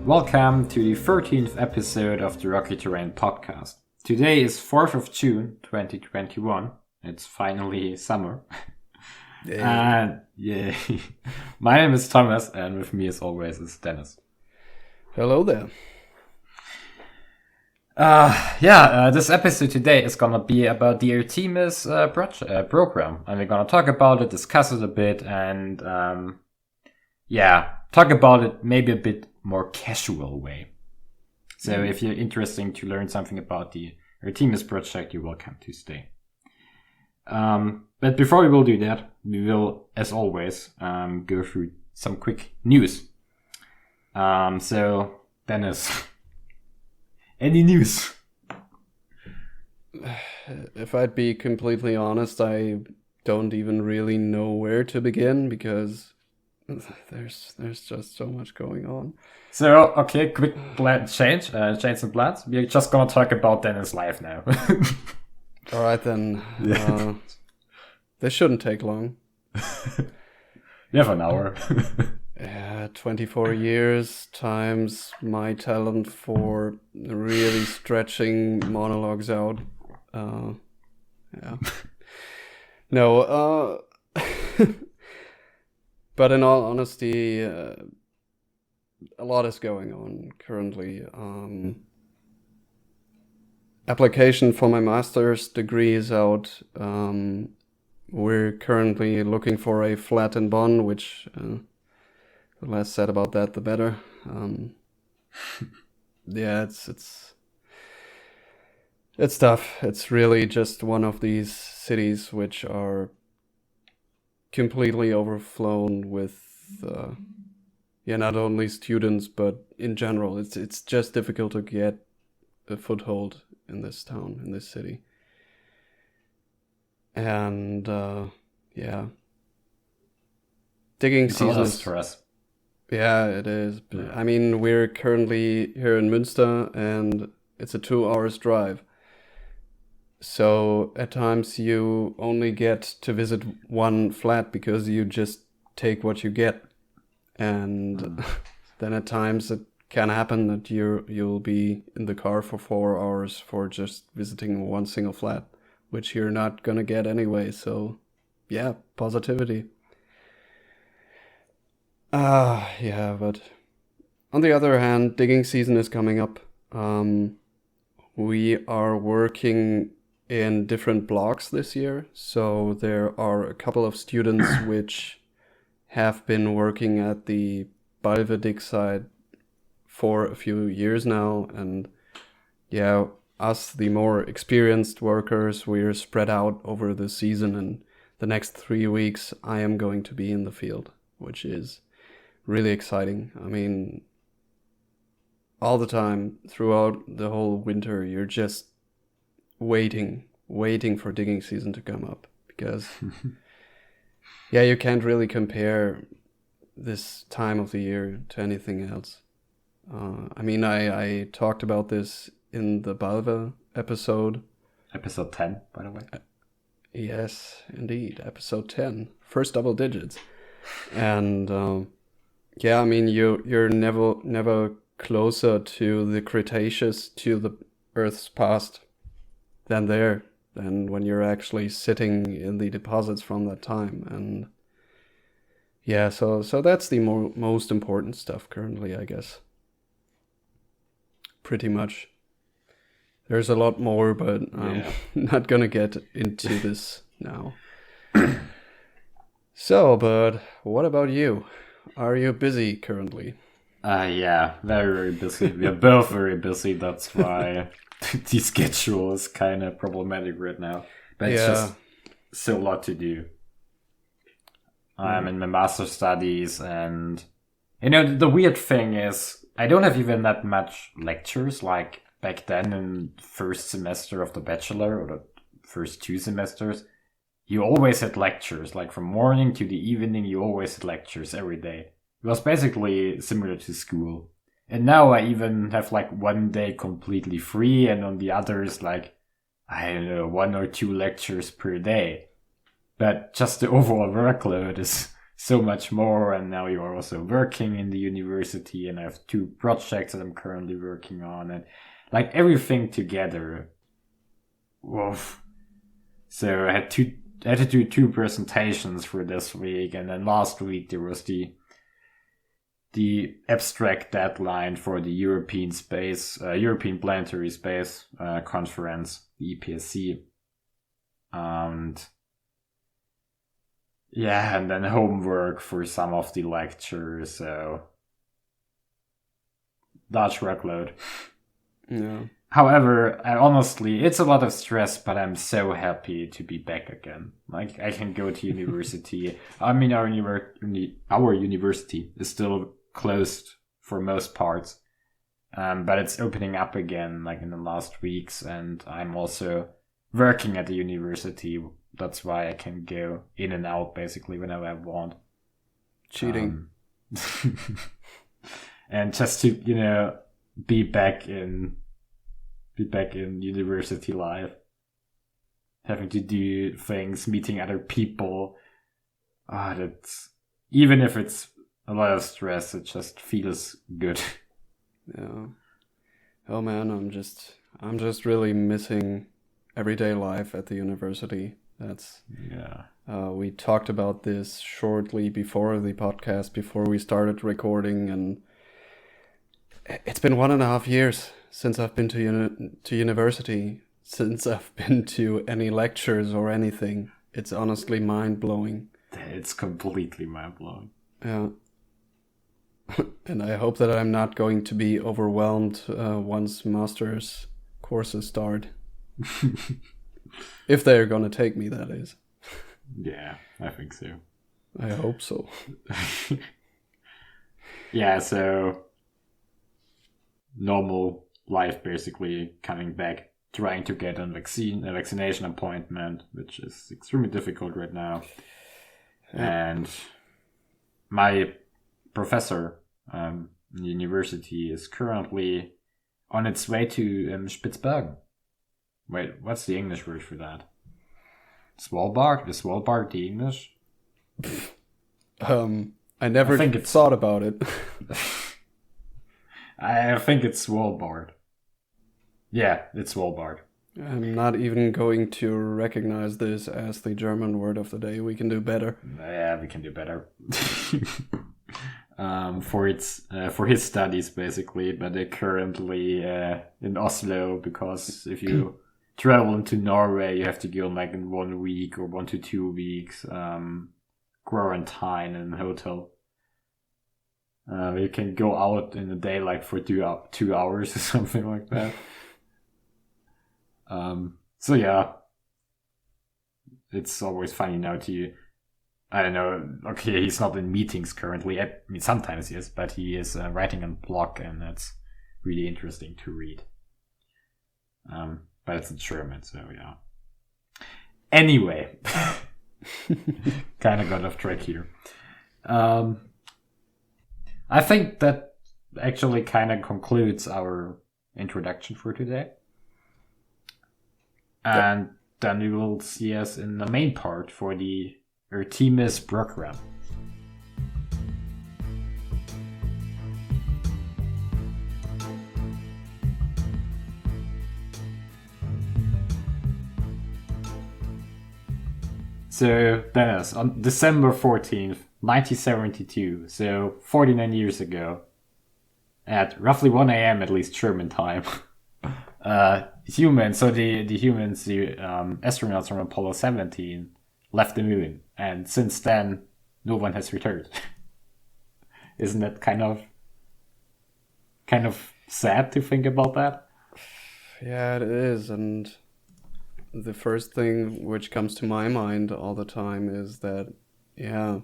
Welcome to the 13th episode of the RockyTerrain podcast. Today is 4th of June 2021. It's finally summer. And yay. My name is Thomas, and with me as always is Dennis. Hello there. This episode today is gonna be about the Artemis program, and we're gonna talk about it, discuss it a bit, and talk about it maybe a bit more casual way. So if you're interested to learn something about the Artemis project, you're welcome to stay. But before we will do that, we will, as always, go through some quick news. So Dennis, any news? If I'd be completely honest, I don't even really know where to begin because there's just so much going on. So, okay, quick change some plans. We're just gonna talk about Dennis' life now. All right, then. This shouldn't take long. You have an hour. 24 years times my talent for really stretching monologues out. No, but in all honesty, a lot is going on currently. Application for my master's degree is out. We're currently looking for a flat in Bonn, which the less said about that, the better. It's tough. It's really just one of these cities which are completely overflown with not only students but in general. It's just difficult to get a foothold in this town, in this city. And digging season is stress. Yeah, it is. Yeah. I mean, we're currently here in Münster and it's a 2 hours drive. So at times you only get to visit one flat because you just take what you get. And then at times it can happen that you'll be in the car for 4 hours for just visiting one single flat, which you're not gonna get anyway. So yeah, positivity. But on the other hand, digging season is coming up. We are working in different blocks this year. So there are a couple of students which have been working at the Balve dig site for a few years now. And us, the more experienced workers, we're spread out over the season. And the next 3 weeks, I am going to be in the field, which is really exciting. I mean, all the time, throughout the whole winter, you're just waiting for digging season to come up. Because, you can't really compare this time of the year to anything else. I talked about this in the Balve episode. Episode 10, by the way. Yes, indeed. Episode 10. First double digits. And, you're never closer to the Cretaceous, to the Earth's past than when you're actually sitting in the deposits from that time. And so that's the most important stuff currently, I guess. Pretty much. There's a lot more, but I'm not gonna get into this now. So, but what about you? Are you busy currently? Very, very busy. We are both very busy. That's why the schedule is kind of problematic right now. But it's just still a lot to do. I'm in my master's studies, and the weird thing is I don't have even that much lectures like back then in first semester of the bachelor or the first 2 semesters. You always had lectures, like from morning to the evening, you always had lectures every day. It was basically similar to school. And now I even have like one day completely free, and on the others, like, I don't know, 1 or 2 lectures per day. But just the overall workload is so much more. And now you are also working in the university, and I have 2 projects that I'm currently working on, and like everything together. Woof. So I had to do 2 presentations for this week, and then last week there was the abstract deadline for the European Planetary Space Conference, the EPSC. And yeah, and then homework for some of the lectures, so large workload. Yeah. However, honestly, it's a lot of stress, but I'm so happy to be back again. Like, I can go to university. I mean, our university is still closed for most parts, but it's opening up again, like in the last weeks, and I'm also working at the university. That's why I can go in and out basically whenever I want. Cheating. And just to, be back in university life, having to do things, meeting other people. That's, even if it's a lot of stress, it just feels good. Yeah. Oh man, I'm just really missing everyday life at the university. That's we talked about this shortly before the podcast, before we started recording, and it's been 1.5 years since I've been to university, since I've been to any lectures or anything. It's honestly mind-blowing. It's completely mind-blowing. Yeah. And I hope that I'm not going to be overwhelmed once master's courses start. If they're going to take me, that is. Yeah, I think so. I hope so. Yeah, so normal life basically, coming back, trying to get a vaccination appointment, which is extremely difficult right now. Yeah. And my professor in the university is currently on its way to Spitzbergen. Wait, what's the English word for that? Svalbard? Is Svalbard the English? I never thought about it. I think it's Svalbard. Yeah, it's Svalbard. I'm not even going to recognize this as the German word of the day. We can do better. Yeah, we can do better. For his studies, basically, but they're currently in Oslo, because if you travel into Norway, you have to go like in 1 week or 1 to 2 weeks quarantine in a hotel. You can go out in a day like for 2 hours or something like that. So yeah, it's always funny now I don't know, okay, he's not in meetings currently. I mean, sometimes he is, but he is writing a blog, and that's really interesting to read. But it's in German, so yeah. Anyway, kind of got off track here. I think that actually kind of concludes our introduction for today. And then we will see us in the main part for the Artemis program. So, Dennis, on December 14th, 1972, so 49 years ago, at roughly 1 a.m. at least German time, humans, so the humans, the astronauts from Apollo 17 left the moon, and since then, no one has returned. Isn't that kind of sad to think about that? Yeah, it is, and the first thing which comes to my mind all the time is that, yeah,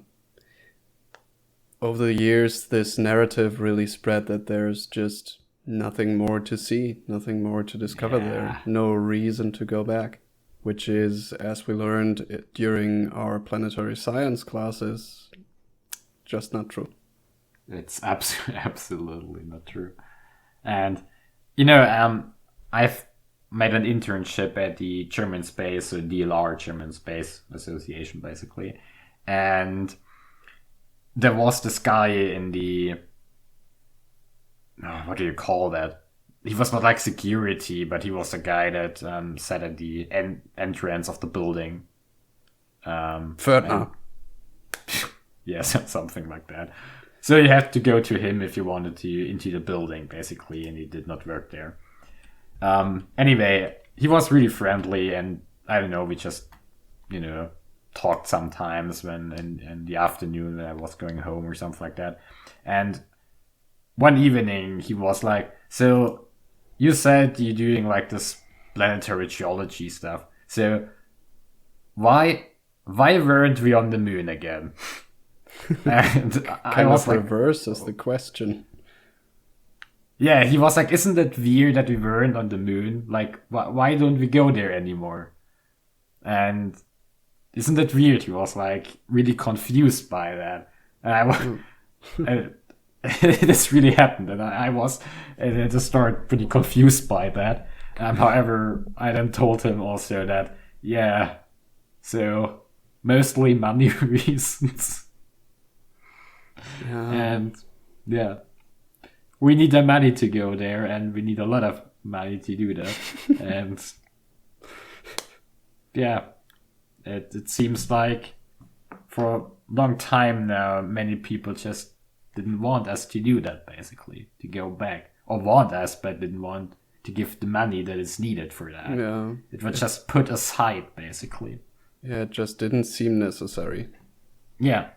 over the years, this narrative really spread that there's just nothing more to see, nothing more to discover there, no reason to go back, which is, as we learned during our planetary science classes, just not true. It's absolutely not true. And, you know, I've made an internship at the German Space, or DLR, German Space Association, basically. And there was this guy in the what do you call that? He was not like security, but he was the guy that sat at the entrance of the building. Fördner. Yes, something like that. So you had to go to him if you wanted to into the building, basically, and he did not work there. Anyway, he was really friendly, and I don't know, we just, talked sometimes when in the afternoon when I was going home or something like that. And one evening he was like, so you said you're doing like this planetary geology stuff. So why weren't we on the moon again? And I was like, reverses the question. Yeah, he was like, isn't it weird that we weren't on the moon? Like, why don't we go there anymore? And isn't it weird? He was like really confused by that. And I was, this really happened, and I was at the start pretty confused by that. However, I then told him also that, yeah, so mostly money reasons. Yeah. And yeah, we need the money to go there, and we need a lot of money to do that. And yeah, it seems like for a long time now, many people just didn't want us to do that, basically, to go back. Or want us, but didn't want to give the money that is needed for that. Yeah. It was just put aside, basically. Yeah, it just didn't seem necessary. Yeah.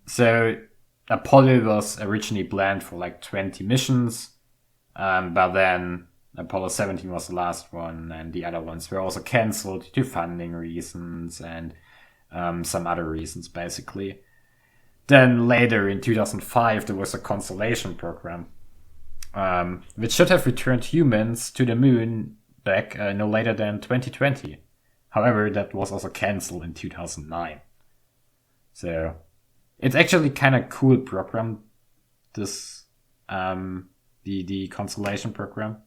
So Apollo was originally planned for like 20 missions, but then Apollo 17 was the last one, and the other ones were also cancelled due to funding reasons and some other reasons, basically. Then later in 2005, there was a constellation program, which should have returned humans to the moon back no later than 2020. However, that was also cancelled in 2009. So it's actually kind of cool program, this the constellation program.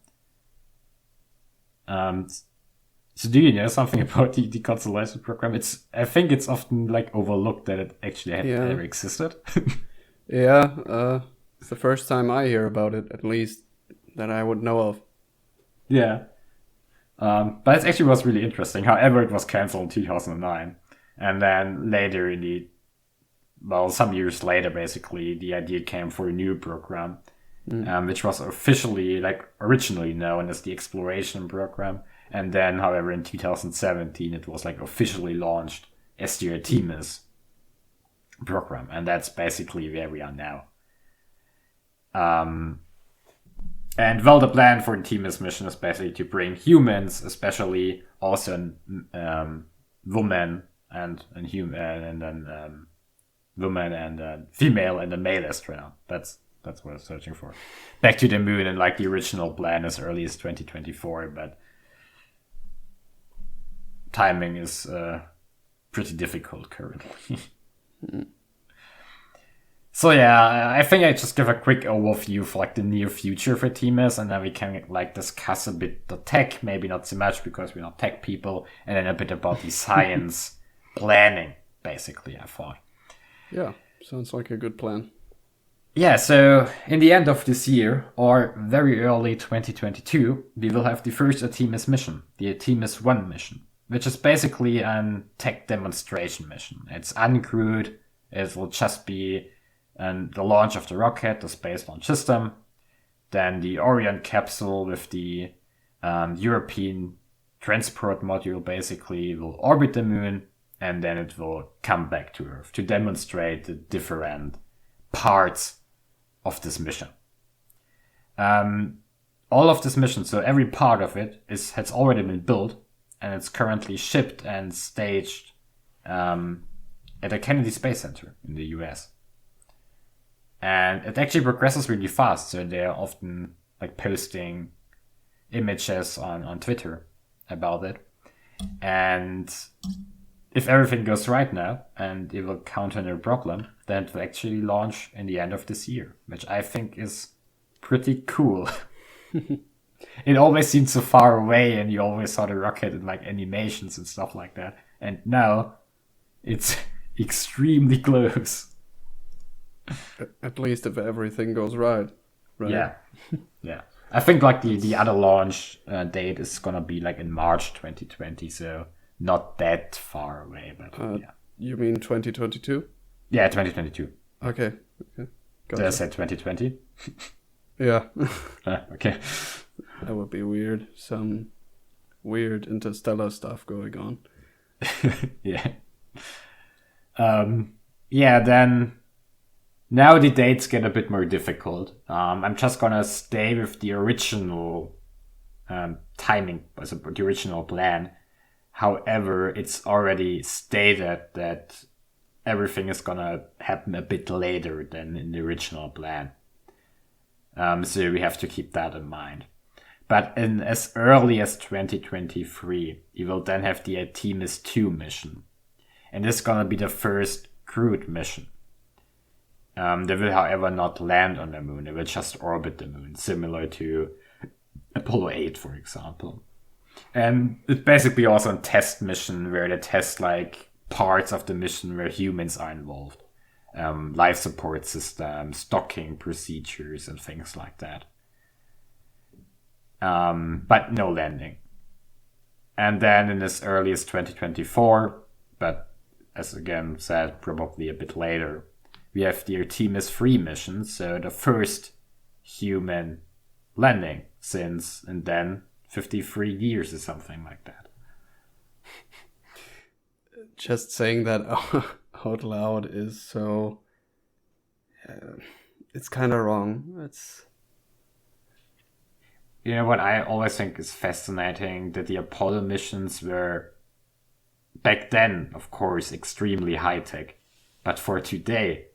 So do you know something about the constellation program? I think it's often like overlooked that it actually ever existed. Yeah, it's the first time I hear about it, at least that I would know of. Yeah. But it actually was really interesting. However, it was cancelled in 2009. And then later some years later, basically, the idea came for a new program, which was officially, originally known as the Exploration Program. And then, however, in 2017, it was, officially launched as the Artemis program. And that's basically where we are now. And, the plan for the Artemis mission is basically to bring humans, especially also women and woman and female and a male astronaut. That's what I'm searching for. Back to the moon, and the original plan as early as 2024, but timing is pretty difficult currently. So yeah, I think I just give a quick overview for the near future for Artemis, and then we can discuss a bit the tech, maybe not so much because we're not tech people, and then a bit about the science planning, basically, I thought. Yeah, sounds like a good plan. Yeah, so in the end of this year, or very early 2022, we will have the first Artemis mission, the Artemis 1 mission, which is basically a tech demonstration mission. It's uncrewed, it will just be the launch of the rocket, the Space Launch System, then the Orion capsule with the European transport module basically will orbit the moon, and then it will come back to Earth to demonstrate the different parts of this mission. All of this mission, so every part of it has already been built, and it's currently shipped and staged at the Kennedy Space Center in the US. And it actually progresses really fast, so they're often posting images on Twitter about it. And if everything goes right now, and it will counter no problem, then it will actually launch in the end of this year, which I think is pretty cool. It always seemed so far away, and you always saw the rocket in animations and stuff like that. And now it's extremely close. At least if everything goes right. Yeah. Yeah. I think like the other launch date is gonna be like in March 2020, so not that far away. But yeah. You mean 2022? Yeah, 2022. Okay. Did Gotcha. I say 2020? Yeah. Okay. That would be weird. Some weird interstellar stuff going on. Yeah. Yeah, then now the dates get a bit more difficult. I'm just gonna stay with the original timing, so the original plan. However, it's already stated that everything is gonna happen a bit later than in the original plan. So we have to keep that in mind. But in as early as 2023, you will then have the Artemis 2 mission. And this is gonna be the first crewed mission. They will, however, not land on the moon. They will just orbit the moon, similar to Apollo 8, for example. And it's basically also a test mission where they test like parts of the mission where humans are involved. Life support systems, docking procedures, and things like that. But no landing. And then in as early as 2024, but as again said, probably a bit later, we have the Artemis 3 mission, so the first human landing since, and then 53 years or something like that. Just saying that out loud is so... it's kind of wrong. It's... You know what I always think is fascinating? That the Apollo missions were, back then, of course, extremely high-tech. But for today,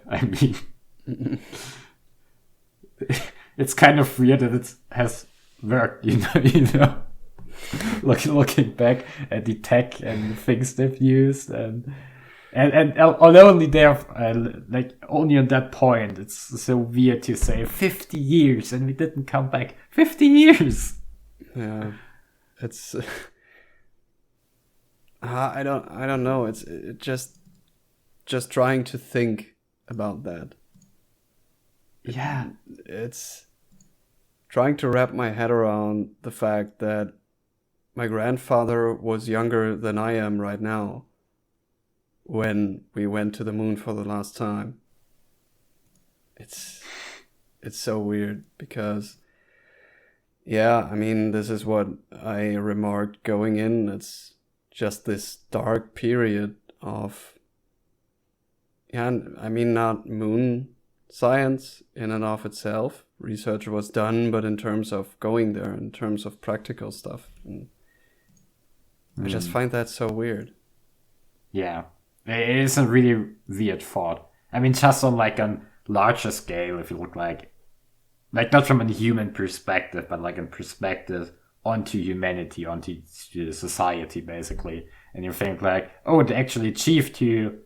I mean... it's kind of weird that it has worked, you know? Looking back at the tech and the things they've used, and although only they have like only at that point, it's so weird to say 50 years and we didn't come back. 50 years. Yeah, it's I don't know. It's just trying to think about that. Yeah, it's trying to wrap my head around the fact that my grandfather was younger than I am right now when we went to the moon for the last time. It's so weird because, yeah, I mean, this is what I remarked going in. It's just this dark period of, yeah, I mean, not moon science in and of itself. Research was done, but in terms of going there, in terms of practical stuff. And I just find that so weird. Yeah. It is a really weird thought. I mean, just on like a larger scale, if you look like not from a human perspective, but like a perspective onto humanity, onto society, basically. And you think like, oh, they actually achieved to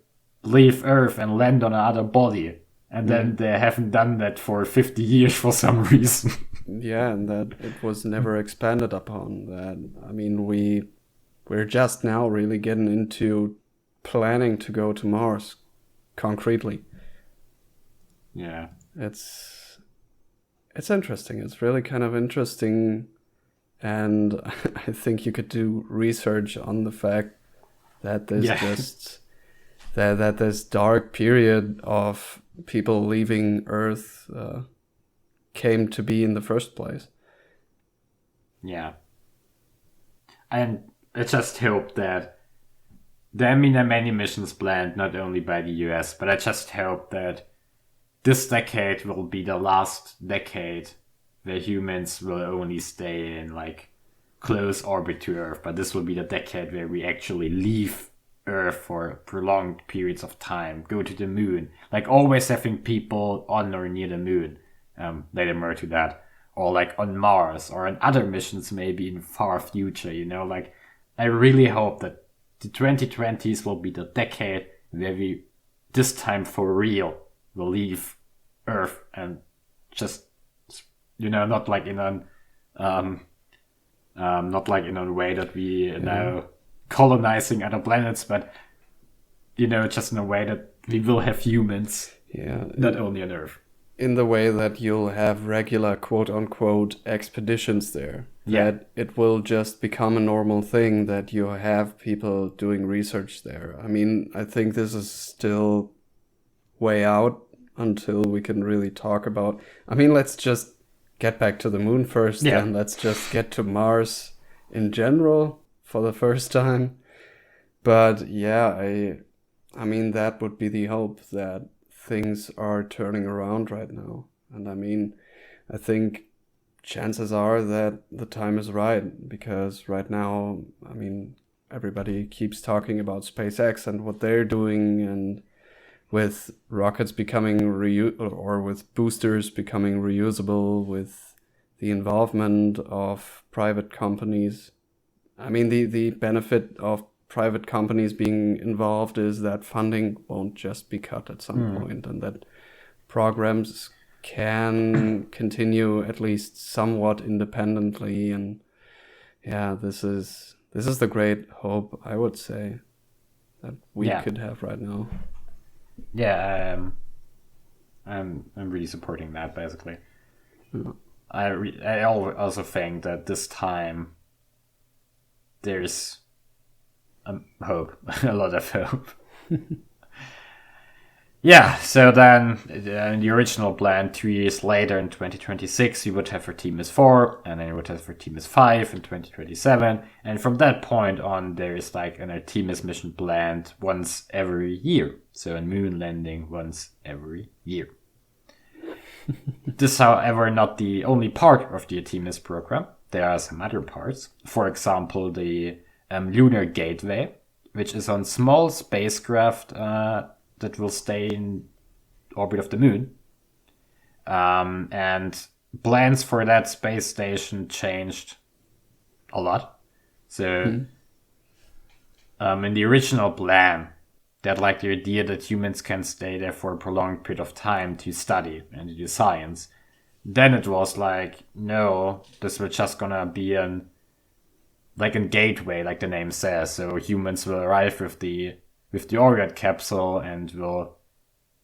leave Earth and land on another body. And then they haven't done that for 50 years for some reason. Yeah, and that it was never expanded upon. That, I mean, we're just now really getting into planning to go to Mars concretely. Yeah. It's interesting. It's really kind of interesting. And I think you could do research on the fact that there's that this dark period of people leaving Earth came to be in the first place. Yeah. And I just hope that there are many missions planned, not only by the US, but I just hope that this decade will be the last decade where humans will only stay in like close orbit to Earth, but this will be the decade where we actually leave Earth for prolonged periods of time, go to the moon, like always having people on or near the moon, later more to that, or like on Mars or on other missions maybe in far future, you know, like I really hope that the 2020s will be the decade where we, this time for real, will leave Earth and just, you know, not like in a way that we now colonizing other planets, but you know, just in a way that We will have humans, not only on Earth. In the way that you'll have regular quote-unquote expeditions there. Yeah. That it will just become a normal thing that you have people doing research there. I mean, I think this is still way out until we can really talk about... I mean, let's just get back to the moon first, and let's just get to Mars in general for the first time. But yeah, I mean, that would be the hope, that things are turning around right now. And I mean, I think chances are that the time is right, because right now, I mean, everybody keeps talking about SpaceX and what they're doing, and with rockets becoming or with boosters becoming reusable, with the involvement of private companies. I mean, the benefit of private companies being involved is that funding won't just be cut at some point, and that programs can continue at least somewhat independently. And yeah, this is the great hope, I would say, that we could have right now. Yeah, I'm really supporting that, basically. Yeah. I also think that this time there's hope, a lot of hope. Yeah, so then in the original plan, 2 years later in 2026, you would have Artemis 4, and then you would have Artemis 5 in 2027. And from that point on, there is like an Artemis mission planned once every year. So a moon landing once every year. This, however, not the only part of the Artemis program. There are some other parts. For example, the Lunar Gateway, which is on small spacecraft that will stay in orbit of the moon. And plans for that space station changed a lot. So in the original plan, they had like the idea that humans can stay there for a prolonged period of time to study and to do science. Then it was like, no, this was just gonna be a gateway, like the name says. So humans will arrive with the Orient capsule and will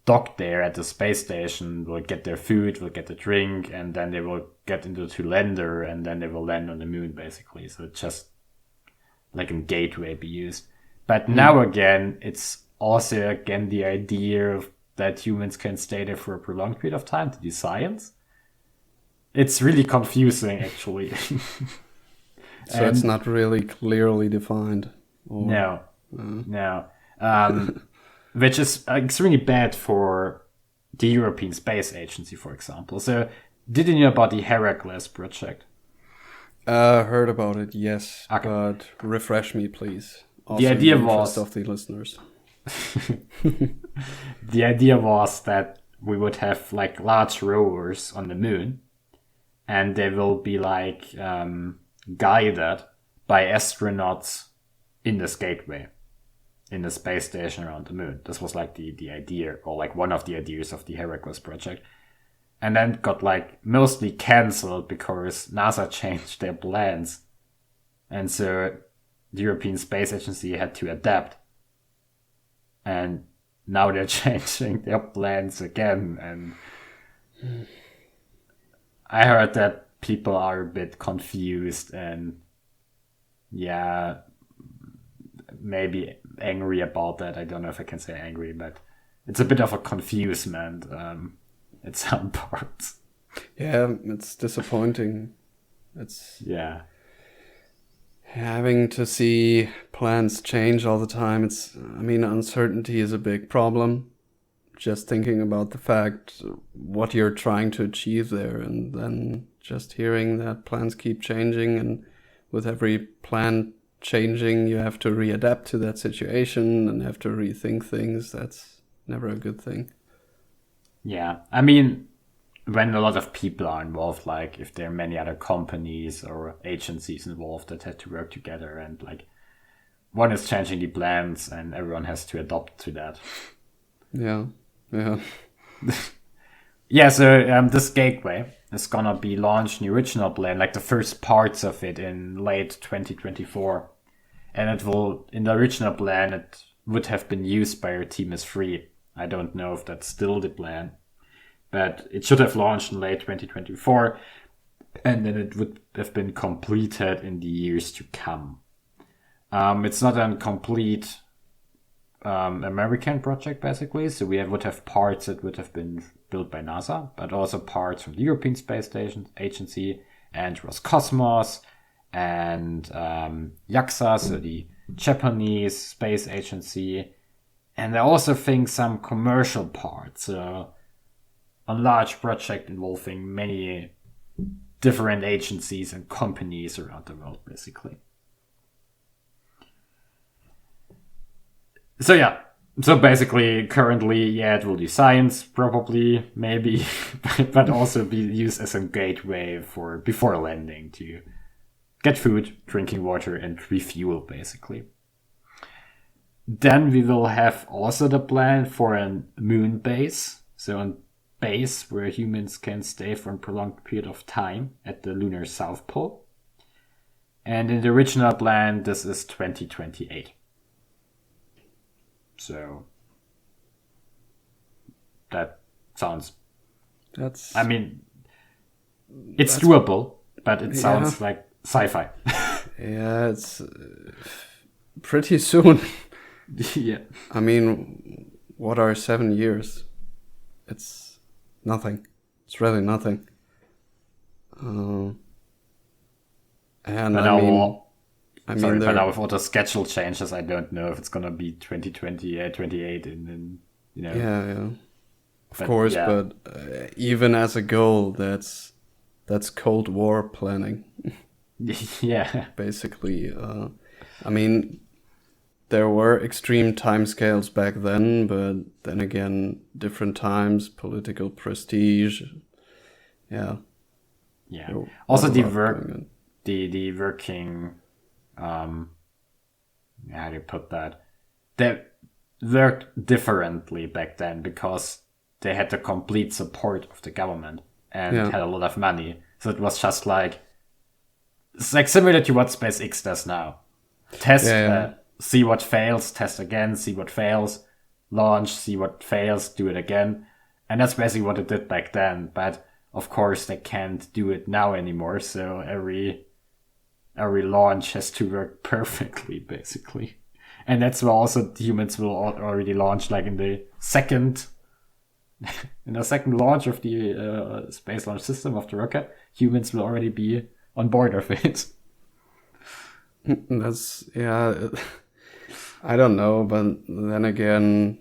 dock there at the space station, will get their food, will get a drink, and then they will get into the lander, and then they will land on the moon, basically. So it's just like a gateway be used. But now again, it's also again the idea that humans can stay there for a prolonged period of time to do science. It's really confusing, actually. So it's not really clearly defined. Or... No. Which is extremely bad for the European Space Agency, for example. So, did you know about the Heracles project? Heard about it, yes. Okay. But refresh me, please. Also the idea was of the listeners. The idea was that we would have like large rovers on the moon, and they will be like guided by astronauts in this gateway, in the space station around the moon. This was like the idea, or like one of the ideas of the Heracles project. And then got like mostly cancelled because NASA changed their plans. And so the European Space Agency had to adapt. And now they're changing their plans again. And I heard that people are a bit confused and maybe angry about that. I don't know if I can say angry, but it's a bit of a confusement at some parts. Yeah, it's disappointing. It's having to see plans change all the time. Uncertainty is a big problem. Just thinking about the fact what you're trying to achieve there, and then just hearing that plans keep changing, and with every plan changing, you have to readapt to that situation and have to rethink things. That's never a good thing. Yeah, I mean, when a lot of people are involved, like if there are many other companies or agencies involved that had to work together, and like one is changing the plans and everyone has to adopt to that. Yeah. Yeah, so this gateway is gonna be launched in the original plan, like the first parts of it in late 2024. And it will, in the original plan, it would have been used by Artemis 3. I don't know if that's still the plan. But it should have launched in late 2024, and then it would have been completed in the years to come. It's not a complete American project, basically. So we would have parts that would have been built by NASA, but also parts from the European Space Station Agency and Roscosmos and JAXA, so the Japanese Space Agency. And I also think some commercial parts. So a large project involving many different agencies and companies around the world, basically. So yeah, so basically currently, it will do science, probably, maybe, but also be used as a gateway for before landing to get food, drinking water, and refuel, basically. Then we will have also the plan for a moon base, so a base where humans can stay for a prolonged period of time at the lunar South Pole. And in the original plan, this is 2028. So that sounds... I mean, it's doable, but it sounds like sci-fi. Yeah, it's pretty soon. Yeah. I mean, what are 7 years? It's nothing. It's really nothing. And but but now with all the schedule changes, I don't know if it's gonna be 2020, 28, and then Yeah. Of course, but even as a goal, that's Cold War planning. Yeah. Basically, I mean, there were extreme timescales back then, but then again, different times, political prestige. Yeah. Yeah. Also, the working, how do you put that? They worked differently back then because they had the complete support of the government and had a lot of money. So it was just like, it's like similar to what SpaceX does now. Test, see what fails, test again, see what fails, launch, see what fails, do it again. And that's basically what it did back then. But of course, they can't do it now anymore. So every launch has to work perfectly, basically. And that's why also humans will already launch, like in the second launch of the space launch system of the rocket, humans will already be on board of it. That's, I don't know, but then again,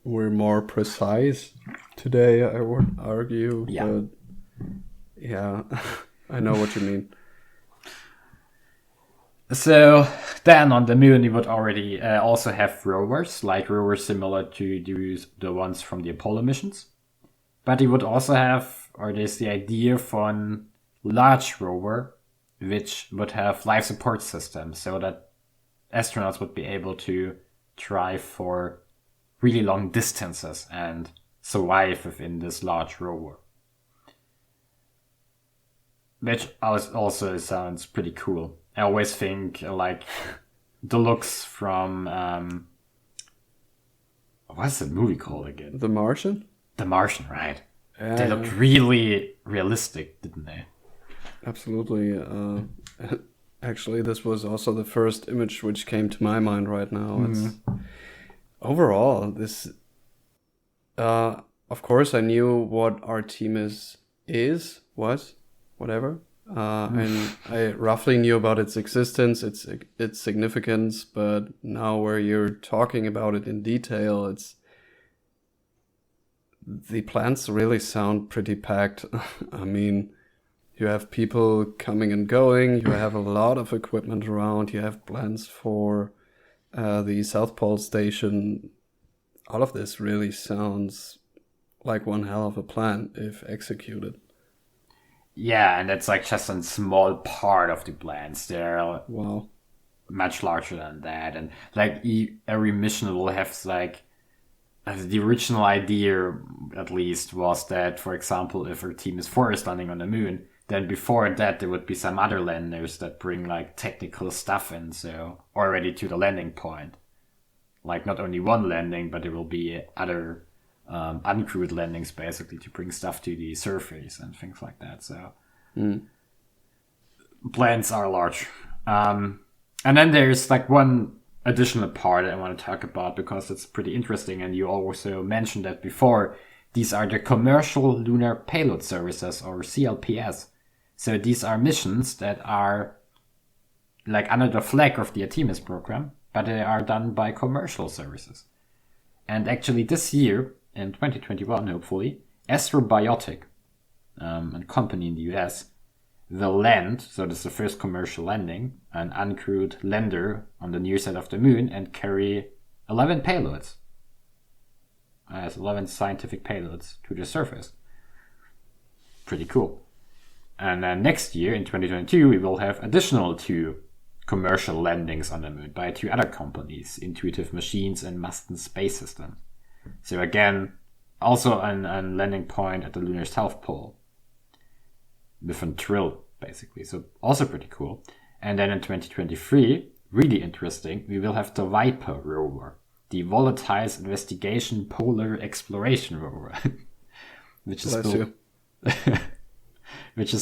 we're more precise today, I would argue. Yeah. But I know what you mean. So then on the moon, you would already also have rovers, like rovers similar to the ones from the Apollo missions. But you would also have, or there's the idea for a large rover, which would have life support systems so that astronauts would be able to drive for really long distances and survive within this large rover. Which also sounds pretty cool. I always think like the looks from what's that movie called again? The Martian? The Martian, right? They looked really realistic, didn't they? Absolutely. Actually, this was also the first image which came to my mind right now. It's overall this. Of course, I knew what Artemis was, whatever. And I roughly knew about its existence, its significance, but now where you're talking about it in detail, the plans really sound pretty packed. I mean, you have people coming and going, you have a lot of equipment around, you have plans for the South Pole Station. All of this really sounds like one hell of a plan if executed. Yeah, and it's like just a small part of the plans. They're much larger than that. And like every mission will have like the original idea, at least, was that, for example, if our team is first landing on the moon, then before that there would be some other landers that bring like technical stuff in, so already to the landing point. like not only one landing, but there will be other uncrewed landings basically to bring stuff to the surface and things like that. So plans are large. And then there's like one additional part I want to talk about because it's pretty interesting, and you also mentioned that before. These are the Commercial Lunar Payload Services, or CLPS. So these are missions that are like under the flag of the Artemis program, but they are done by commercial services. And actually this year, in 2021 hopefully, Astrobiotic, a company in the US, will land, so this is the first commercial landing, an uncrewed lander on the near side of the moon and carry 11 payloads. As 11 scientific payloads to the surface. Pretty cool. And then next year, in 2022, we will have additional 2 commercial landings on the moon by 2 other companies, Intuitive Machines and Masten Space Systems. So again, also a landing point at the lunar South Pole. With a drill, basically. So also pretty cool. And then in 2023, really interesting, we will have the Viper rover. The Volatile Investigation Polar Exploration rover, which is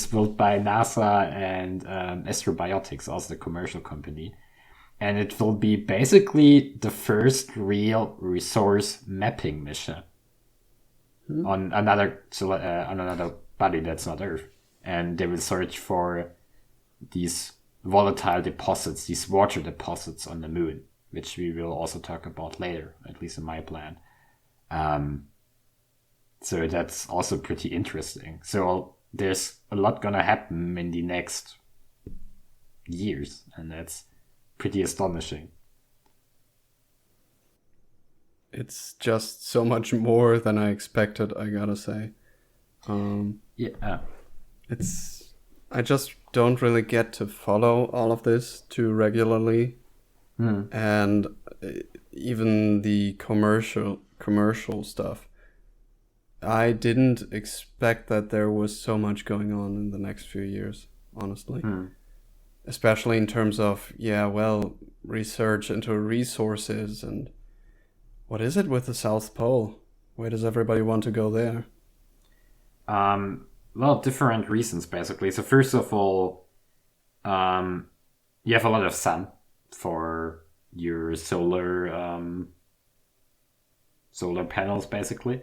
built by NASA and Astrobiotics, also the commercial company, and it will be basically the first real resource mapping mission on another body that's not Earth, and they will search for these volatile deposits, these water deposits on the moon, which we will also talk about later, at least in my plan. So that's also pretty interesting. So there's a lot gonna happen in the next years, and that's pretty astonishing. It's just so much more than I expected, I gotta say. I just don't really get to follow all of this too regularly. And even the commercial stuff. I didn't expect that there was so much going on in the next few years, honestly. Especially in terms of, research into resources and what is it with the South Pole? Why does everybody want to go there? Well, different reasons, basically. So first of all, you have a lot of sun for your solar panels, basically.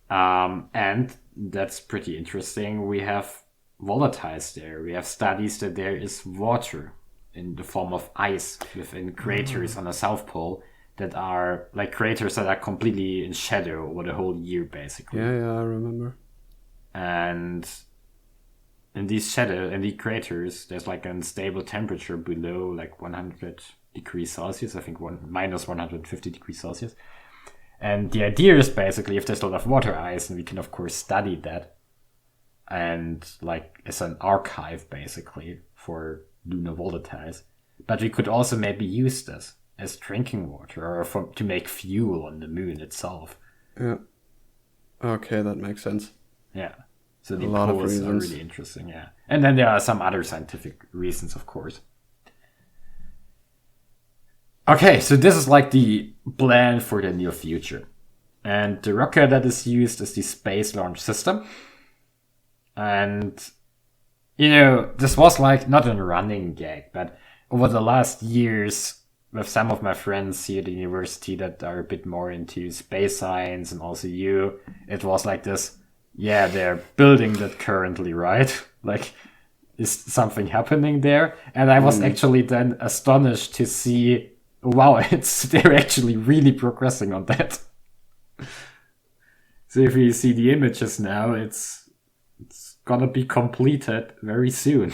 And that's pretty interesting. We have volatiles there. We have studies that there is water in the form of ice within craters on the South Pole that are like craters that are completely in shadow over the whole year, basically. Yeah, I remember. And in these craters, there's like a stable temperature below like 100 degrees Celsius, I think minus 150 degrees Celsius. And the idea is basically if there's a lot of water ice, and we can of course study that, and like it's an archive basically for lunar volatiles. But we could also maybe use this as drinking water or to make fuel on the moon itself. Yeah. Okay, that makes sense. Yeah. So the poles are really interesting, yeah. And then there are some other scientific reasons, of course. Okay, so this is like the plan for the near future. And the rocket that is used is the Space Launch System. And, this was like not a running gag, but over the last years, with some of my friends here at the university that are a bit more into space science, and also you, it was like this, yeah, they're building that currently, right? Like, is something happening there? And I was actually then astonished to see, wow, they're actually really progressing on that. So if you see the images now, it's gonna be completed very soon.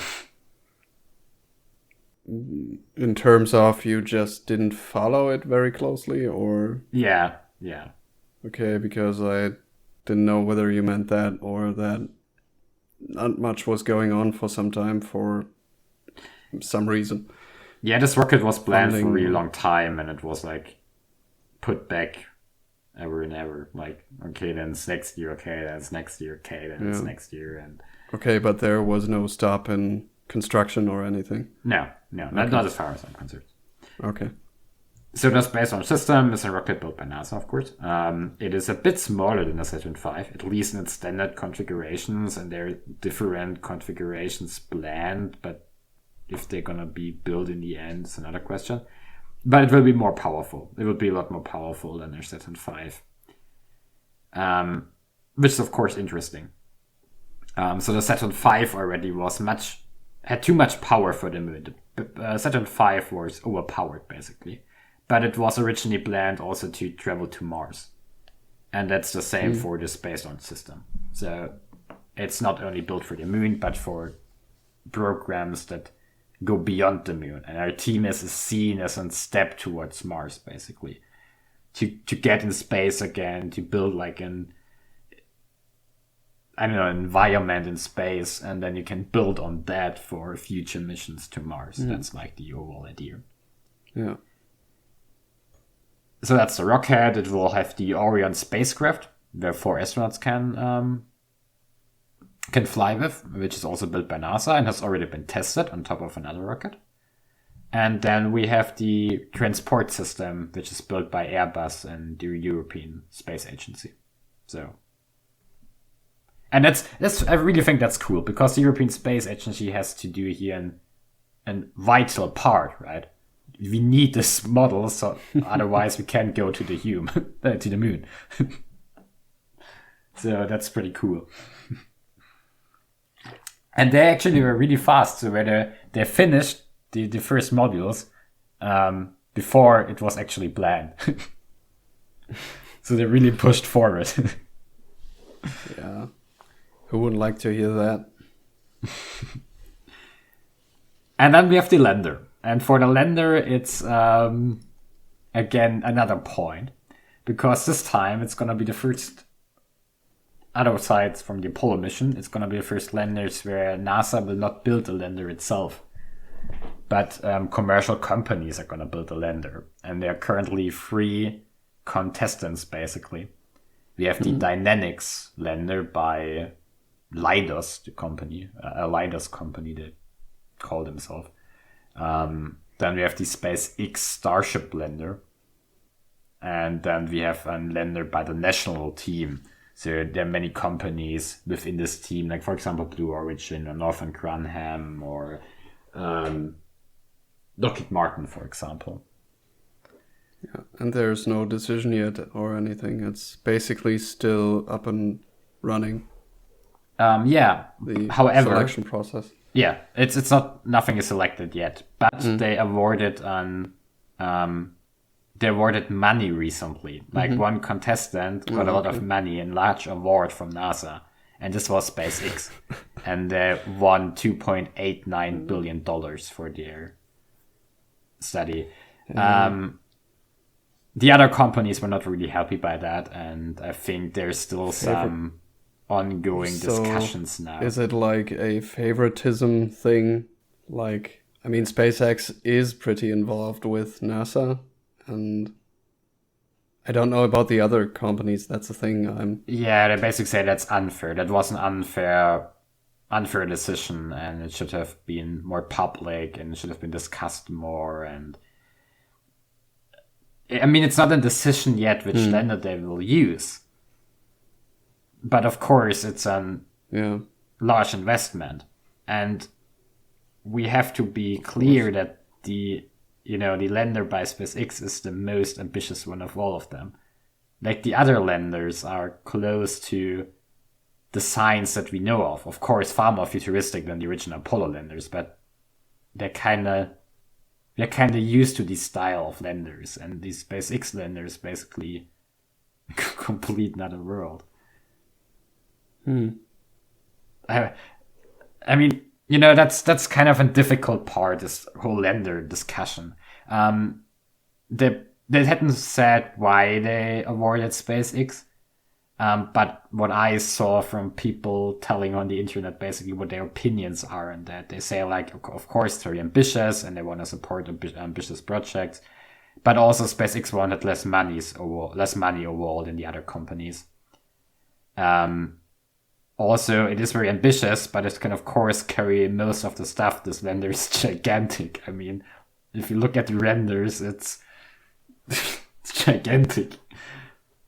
In terms of you just didn't follow it very closely, or? Yeah. Okay, because I didn't know whether you meant that or that not much was going on for some time for some reason. Yeah, this rocket was planned for a really long time, and it was like put back ever and ever. Like, okay, then it's next year, okay, then it's next year, okay, then it's next year. And okay, but there was no stop in construction or anything? No, not as far as I'm concerned. Okay. So the Space Launch System is a rocket built by NASA, of course. It is a bit smaller than the Saturn V, at least in its standard configurations, and there are different configurations planned, but if they're gonna be built in the end is another question. But it will be more powerful. It will be a lot more powerful than their Saturn V. Which is of course interesting. So the Saturn V already had too much power for the moon. The Saturn V was overpowered basically. But it was originally planned also to travel to Mars. And that's the same for the Space Launch System. So it's not only built for the moon, but for programs that go beyond the moon. And Artemis is seen as a step towards Mars, basically. To get in space again, to build like an environment in space, and then you can build on that for future missions to Mars. That's like the overall idea. Yeah. So that's the rocket. It will have the Orion spacecraft, where 4 astronauts can fly with, which is also built by NASA and has already been tested on top of another rocket. And then we have the transport system, which is built by Airbus and the European Space Agency. So, and that's I really think that's cool, because the European Space Agency has to do here an vital part, right? We need this model, so otherwise we can't go to the to the moon. So that's pretty cool. And they actually were really fast. So where they finished the first modules before it was actually planned. So they really pushed forward. Yeah. Who wouldn't like to hear that? And then we have the lander. And for the lander, it's, again, another point. Because this time, it's going to be the first, other sides from the Apollo mission, it's going to be the first landers where NASA will not build the lander itself. But commercial companies are going to build the lander. And there are currently 3 contestants, basically. We have the Dynamics lander by Leidos, the company. A Leidos company, they call themselves. Then we have the SpaceX Starship lander. And then we have a lander by the national team. So there are many companies within this team, like for example Blue Origin or Northrop Grumman or Lockheed Martin, for example. Yeah, and there's no decision yet or anything. It's basically still up and running. Yeah. However, selection process. Yeah, it's not, nothing is selected yet, but they awarded money recently. Like one contestant got a lot of money and large award from NASA, and this was SpaceX, and they won $2.89 billion for their study. The other companies were not really happy by that, and I think there's still some ongoing discussions now. Is it like a favoritism thing? Like, I mean, SpaceX is pretty involved with NASA, and I don't know about the other companies. That's the thing. Yeah, they basically say that's unfair. That was an unfair decision, and it should have been more public, and it should have been discussed more. And I mean, it's not a decision yet which lander they will use. But of course, it's a large investment, and we have to be clear that the lander by SpaceX is the most ambitious one of all of them. Like the other landers are close to the science that we know of. Of course, far more futuristic than the original Apollo landers, but they're kind of used to this style of landers, and these SpaceX landers basically complete another world. I mean, that's kind of a difficult part, this whole lander discussion. They hadn't said why they awarded SpaceX, but what I saw from people telling on the internet basically what their opinions are on that. They say, like, of course, they're ambitious and they want to support ambitious projects, but also SpaceX wanted less money overall than the other companies. Also, it is very ambitious, but it can, of course, carry most of the stuff. This lander is gigantic. I mean, if you look at the renders, it's It's gigantic.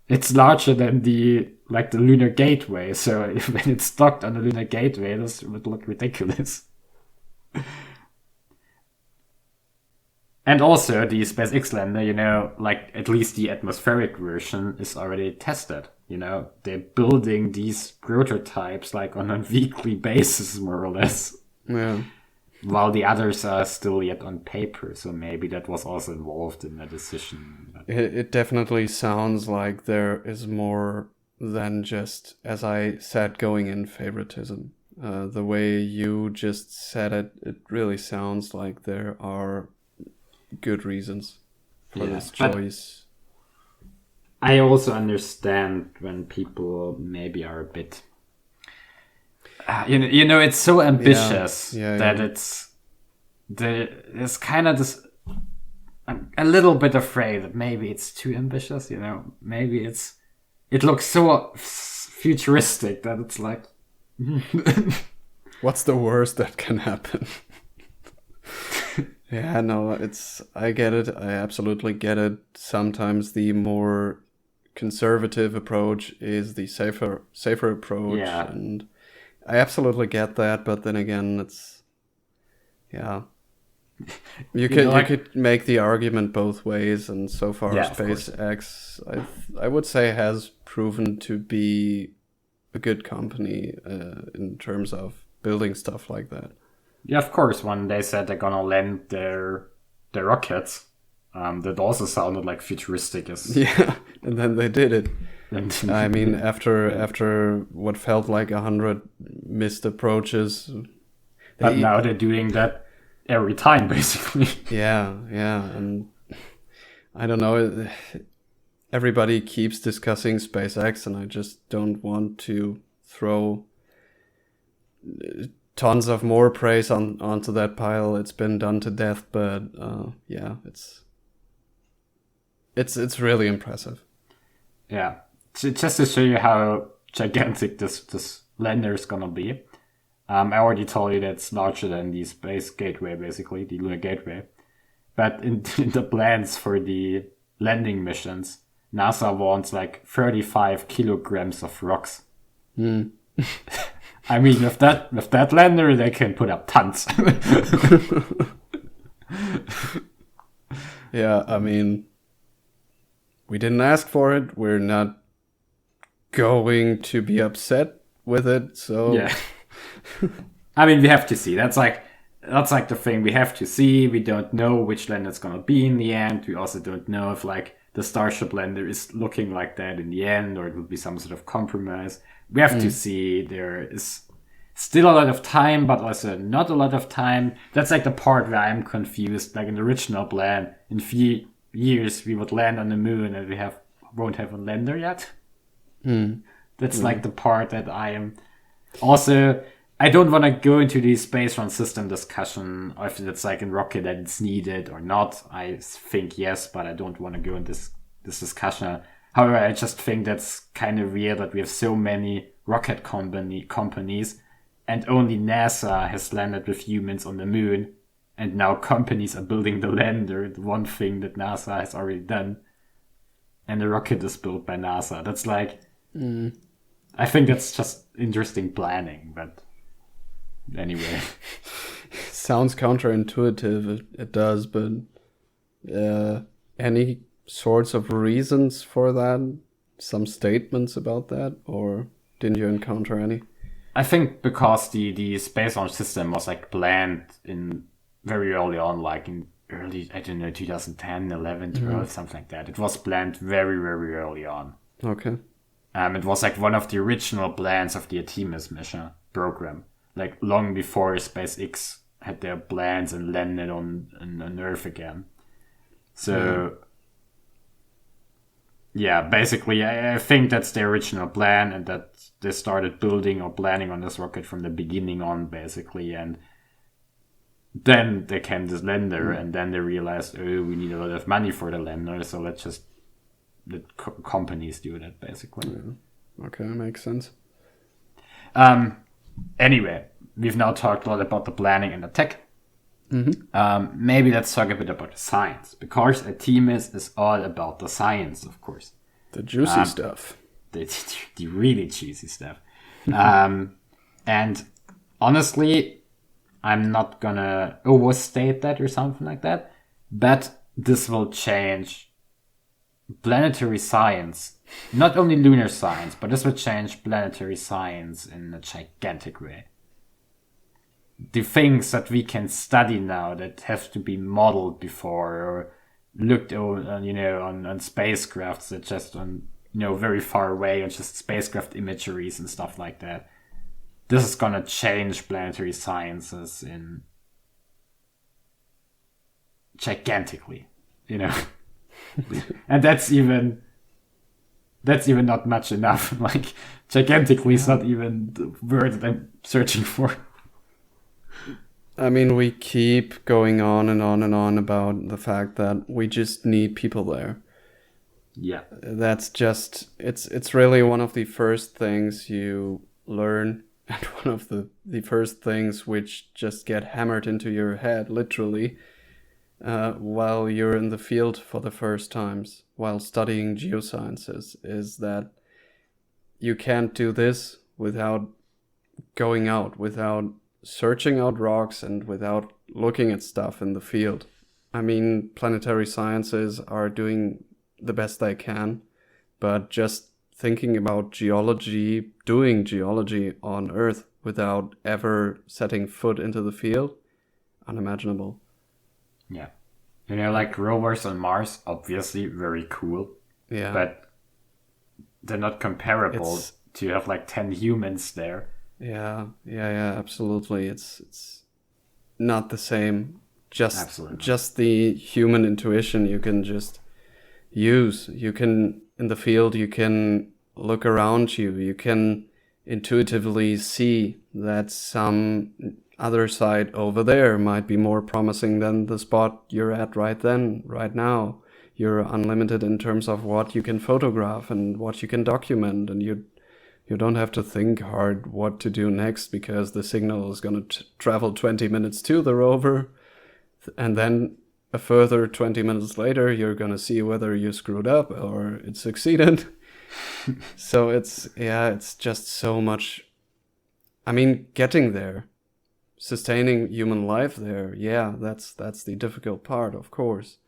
It's larger than the Lunar Gateway, so when it's docked on the Lunar Gateway, this would look ridiculous. And also, the SpaceX lander, at least the atmospheric version is already tested. They're building these prototypes on a weekly basis, more or less. Yeah. While the others are still yet on paper, so maybe that was also involved in the decision. It definitely sounds like there is more than just, as I said, going in favoritism. The way you just said it, it really sounds like there are good reasons for this choice. I also understand when people maybe are a bit... it's so ambitious that it's kind of this... I'm a little bit afraid that maybe it's too ambitious, Maybe it looks so futuristic that it's like... What's the worst that can happen? Yeah, no, I get it. I absolutely get it. Sometimes the more conservative approach is the safer approach. Yeah. And I absolutely get that, but then again, it's... Yeah. You could make the argument both ways, and so far SpaceX, I would say, has proven to be a good company in terms of building stuff like that. Yeah, of course. When they said they're gonna land their rockets, that also sounded like futuristic. Yeah, and then they did it. I mean, after what felt like 100 missed approaches, but now they're doing that every time, basically. Yeah, and I don't know. Everybody keeps discussing SpaceX, and I just don't want to throw tons of more praise onto that pile. It's been done to death, but it's really impressive. Yeah, just to show you how gigantic this lander is gonna be. I already told you that it's larger than the Space Gateway, basically, the Lunar Gateway. But in the plans for the landing missions, NASA wants 35 kilograms of rocks. I mean, with that lander, they can put up tons. Yeah, I mean, we didn't ask for it. We're not going to be upset with it, so... Yeah. I mean, we have to see. That's the thing. We have to see. We don't know which lander it's gonna be in the end. We also don't know if the Starship lander is looking like that in the end, or it will be some sort of compromise. We have to see. There is still a lot of time, but also not a lot of time. That's the part where I'm confused. In the original plan, in 3 years we would land on the moon, and we won't have a lander yet. That's the part that I am. Also, I don't want to go into the space run system discussion, or if it's in rocket that it's needed or not. I think yes, but I don't want to go into this discussion. However, I just think that's kind of weird that we have so many rocket companies, and only NASA has landed with humans on the moon, and now companies are building the lander, the one thing that NASA has already done, and the rocket is built by NASA. That's I think that's just interesting planning, but anyway. Sounds counterintuitive, it does, but any sorts of reasons for that? Some statements about that, or didn't you encounter any? I think because the space launch system was planned in very early on, in early, 2010, 11, 12, something like that. It was planned very, very early on. Okay. It was one of the original plans of the Artemis mission program, long before SpaceX had their plans and landed on Earth again. So, yeah, basically, I think that's the original plan, and that they started building or planning on this rocket from the beginning on, basically, and then they came this lander, and then they realized, we need a lot of money for the lander, so let's just let companies do that, basically. Yeah. Okay, makes sense. Anyway, we've now talked a lot about the planning and the tech. Maybe let's talk a bit about the science, because Artemis is all about the science, of course. The juicy stuff. The really juicy stuff. And honestly, I'm not gonna overstate that or something like that, but this will change planetary science. Not only lunar science, but this will change planetary science in a gigantic way. The things that we can study now that have to be modeled before or looked on, on spacecrafts that just on, very far away, or just spacecraft imageries and stuff like that. This is gonna change planetary sciences in gigantically, and that's even not much enough. Like, gigantically is not even the word that I'm searching for. I mean, we keep going on and on and on about the fact that we just need people there. Yeah. That's just, it's really one of the first things you learn, and one of the first things which just get hammered into your head, literally, while you're in the field for the first times, while studying geosciences, is that you can't do this without going out, without searching out rocks, and without looking at stuff in the field. I mean, planetary sciences are doing the best they can, but just thinking about geology, doing geology on Earth without ever setting foot into the field, unimaginable. Yeah. Like rovers on Mars, obviously very cool. Yeah. But they're not comparable to have like 10 humans there. Yeah, absolutely. It's not the same. Just the human intuition you can just use. You can, in the field, you can look around you. You can intuitively see that some other site over there might be more promising than the spot you're at right now. You're unlimited in terms of what you can photograph and what you can document, and you don't have to think hard what to do next, because the signal is going to travel 20 minutes to the rover, and then a further 20 minutes later, you're going to see whether you screwed up or it succeeded. So it's just so much. I mean, getting there, sustaining human life there, that's the difficult part, of course.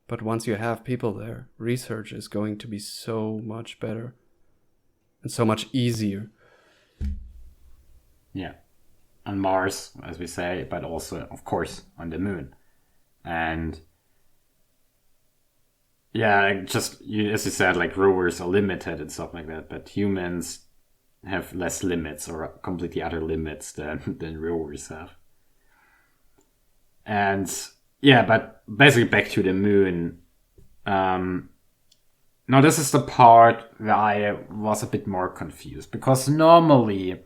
But once you have people there, research is going to be so much better. And so much easier. Yeah. On Mars, as we say, but also, of course, on the moon. And yeah, just as you said, like rovers are limited and stuff like that, but humans have less limits, or completely other limits than rovers have. And yeah, but basically back to the moon. Now, this is the part where I was a bit more confused, because normally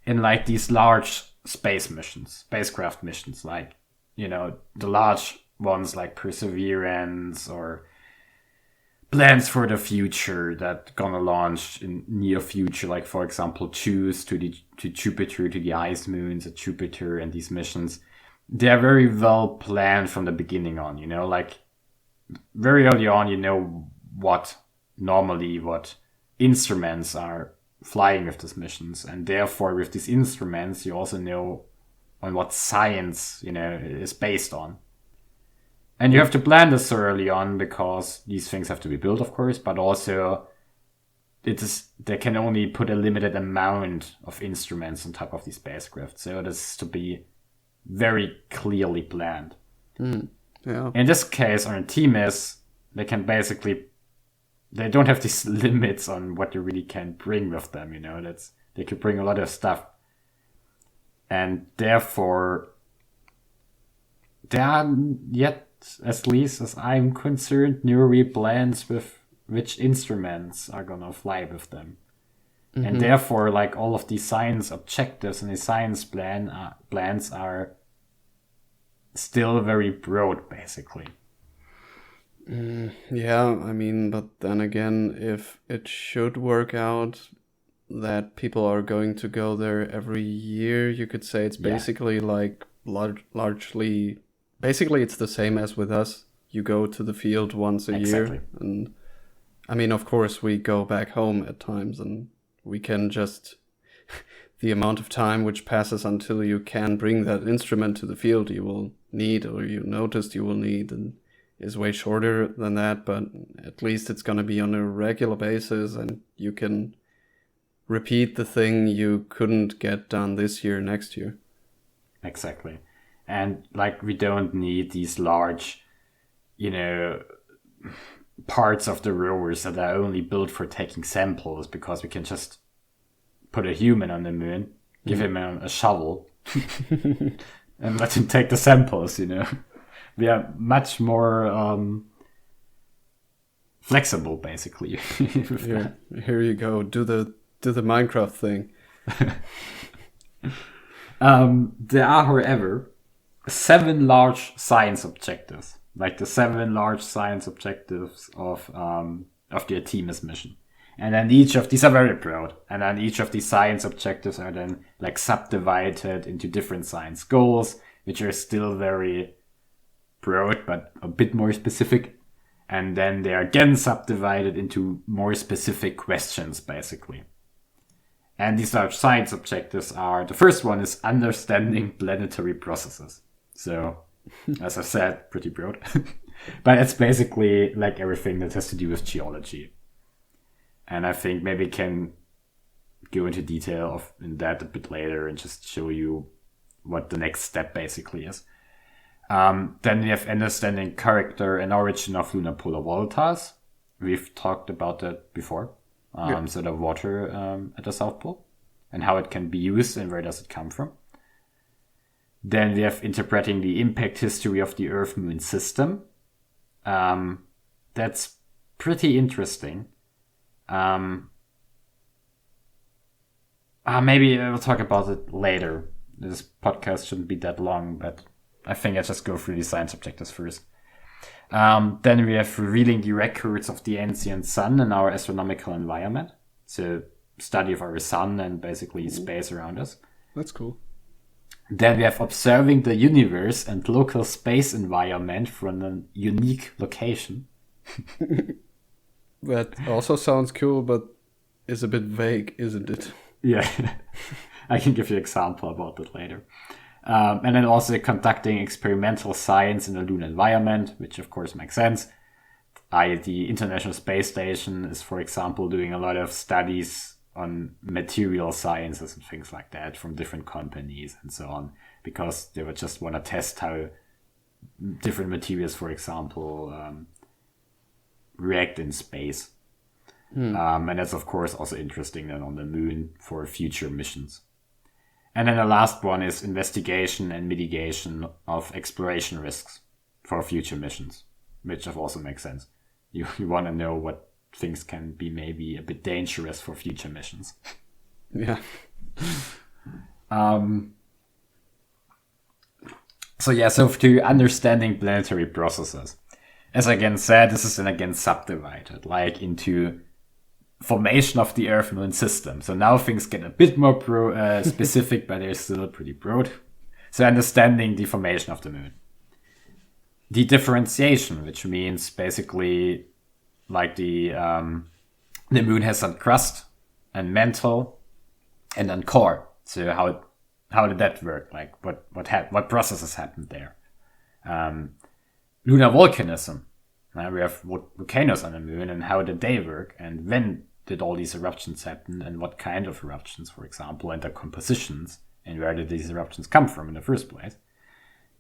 in like these large spacecraft missions, like, the large ones like Perseverance or plans for the future that gonna launch in near future, like for example, Choose to Jupiter, to the ice moons at Jupiter, and these missions, they are very well planned from the beginning on, like very early on, what instruments are flying with these missions, and therefore with these instruments you also know on what science is based on, and you have to plan this so early on, because these things have to be built, of course, but also they can only put a limited amount of instruments on top of these spacecraft, so it is to be very clearly planned. Yeah. In this case, on Artemis, they don't have these limits on what you really can bring with them, they could bring a lot of stuff. And therefore, there are yet, at least as I'm concerned, no real plans with which instruments are gonna fly with them. Mm-hmm. And therefore, like, all of these science objectives and the science plans are still very broad, basically. Yeah, I mean, but then again, if it should work out that people are going to go there every year, you could say it's basically like largely basically it's the same as with us. You go to the field once a year, and I mean, of course, we go back home at times, and we can just the amount of time which passes until you can bring that instrument to the field you will need, or you noticed you will need, and is way shorter than that. But at least it's going to be on a regular basis, and you can repeat the thing you couldn't get done this year next year. Exactly. And like, we don't need these large, parts of the rovers that are only built for taking samples, because we can just put a human on the moon, give him a shovel, and let him take the samples. We are much more flexible, basically. Here you go. Do the Minecraft thing. There are, however, 7 large science objectives, like the 7 large science objectives of the Artemis mission. And then each of these are very broad. And then each of these science objectives are then like subdivided into different science goals, which are still very broad, but a bit more specific. And then they are again subdivided into more specific questions, basically. And these large science objectives are, the first one is understanding planetary processes. So, as I said, pretty broad. But it's basically like everything that has to do with geology. And I think maybe we can go into detail in that a bit later and just show you what the next step basically is. Then we have understanding character and origin of lunar polar volatiles. We've talked about that before. So the water at the South Pole and how it can be used and where does it come from. Then we have interpreting the impact history of the Earth-Moon system. That's pretty interesting. Maybe we'll talk about it later. This podcast shouldn't be that long, but I think I just go through the science objectives first. Then we have revealing the records of the ancient sun and our astronomical environment. So study of our sun and basically space around us. That's cool. Then we have observing the universe and local space environment from a unique location. That also sounds cool, but is a bit vague, isn't it? Yeah, I can give you an example about that later. And then also conducting experimental science in the lunar environment, which of course makes sense. The International Space Station is, for example, doing a lot of studies on material sciences and things like that from different companies and so on, because they would just want to test how different materials, for example, react in space. And that's, of course, also interesting then on the moon for future missions. And then the last one is investigation and mitigation of exploration risks for future missions, which also makes sense. You want to know what things can be maybe a bit dangerous for future missions. Yeah. So to understanding planetary processes. As I again said, this is then again subdivided, like into formation of the Earth-Moon system. So now things get a bit more specific, but they're still pretty broad. So understanding the formation of the moon. The differentiation, which means basically like the moon has some crust and mantle and then core. So how did that work? Like what processes happened there? Lunar volcanism. We have volcanoes on the moon, and how did they work? And when did all these eruptions happen? And what kind of eruptions, for example, and their compositions? And where did these eruptions come from in the first place?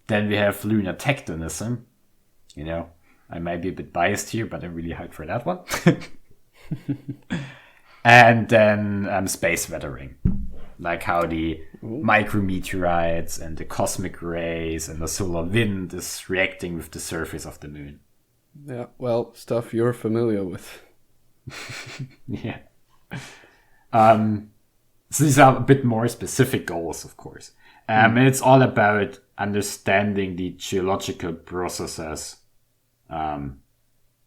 Then we have lunar tectonism. I might be a bit biased here, but I'm really hyped for that one. And then space weathering. Like how the micrometeorites and the cosmic rays and the solar wind is reacting with the surface of the moon. Yeah, well, stuff you're familiar with. Yeah. So these are a bit more specific goals, of course. And it's all about understanding the geological processes on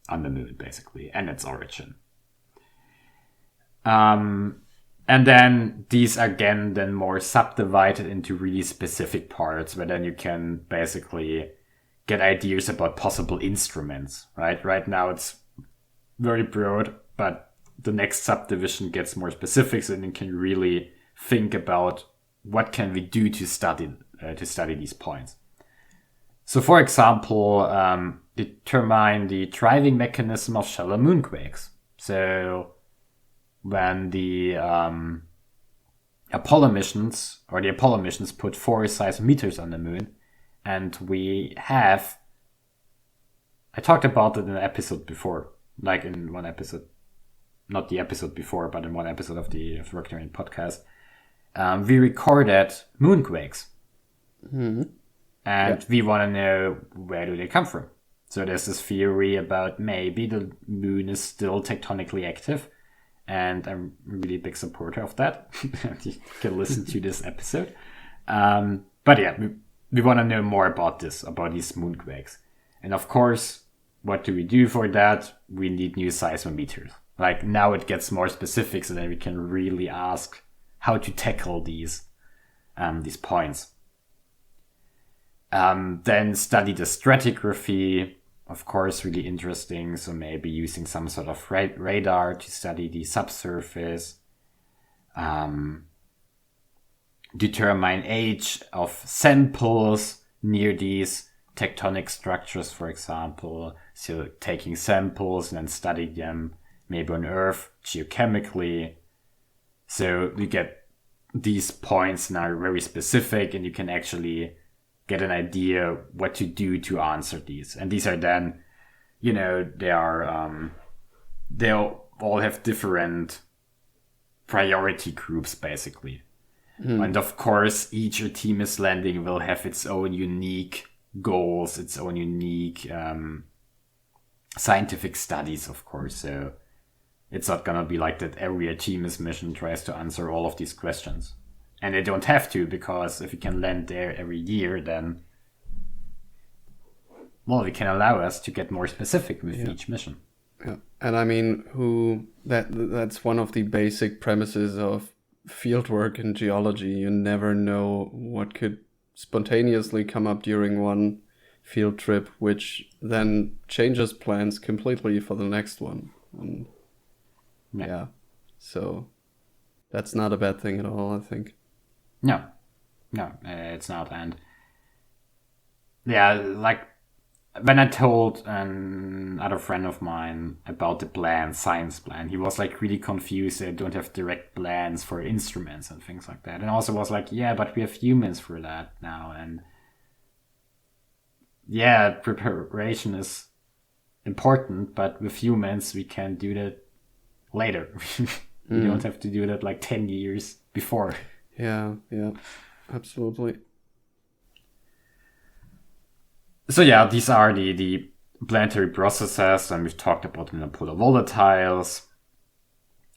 the moon, basically, and its origin. And then these again then more subdivided into really specific parts, where then you can basically get ideas about possible instruments, right? Right now it's very broad, but the next subdivision gets more specifics, and you can really think about what can we do to study these points. So, for example, determine the driving mechanism of shallow moonquakes. So, when the Apollo missions put 4 seismometers on the moon, and I talked about it in an episode before, like in one episode, not the episode before, but in one episode of the RockyTerrain podcast, we recorded moonquakes. Mm-hmm. And we want to know, where do they come from? So there's this theory about maybe the moon is still tectonically active. And I'm a really big supporter of that. You can listen to this episode. But yeah, we want to know more about these moonquakes. And of course, what do we do for that? We need new seismometers. Like, now it gets more specific, so then we can really ask how to tackle these points. Then study the stratigraphy, of course, really interesting. So maybe using some sort of radar to study the subsurface. Determine age of samples near these tectonic structures, for example. So taking samples and then studying them maybe on Earth geochemically. So you get these points now very specific, and you can actually get an idea what to do to answer these. And these are then, they are, they'll all have different priority groups, basically. And of course, each Artemis landing will have its own unique goals, its own unique scientific studies, of course. So it's not going to be like that every Artemis mission tries to answer all of these questions. And they don't have to, because if we can land there every year, then, well, we can allow us to get more specific with each mission. Yeah. And I mean, that's one of the basic premises of fieldwork in geology. You never know what could spontaneously come up during one field trip, which then changes plans completely for the next one. And yeah. So that's not a bad thing at all, I think. No, it's not. And yeah, like when I told another friend of mine about the science plan, he was like really confused. They don't have direct plans for instruments and things like that. And also was like, yeah, but we have humans for that now. And yeah, preparation is important, but with humans, we can do that later. We don't have to do that like 10 years before. Yeah, absolutely. So yeah, these are the planetary processes, and we've talked about the polar volatiles.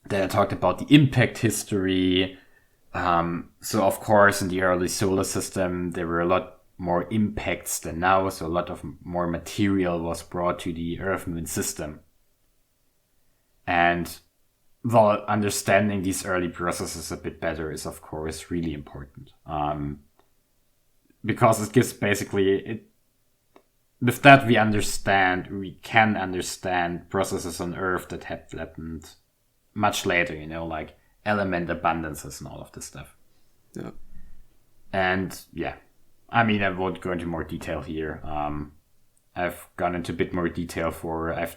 Then I talked about the impact history. So of course, in the early solar system, there were a lot more impacts than now, so a lot of more material was brought to the Earth-Moon system. And well, understanding these early processes a bit better is, of course, really important. Because it gives with that we can understand processes on Earth that happened much later, like element abundances and all of this stuff. Yeah. And yeah, I mean, I won't go into more detail here. I've gone into a bit more detail I've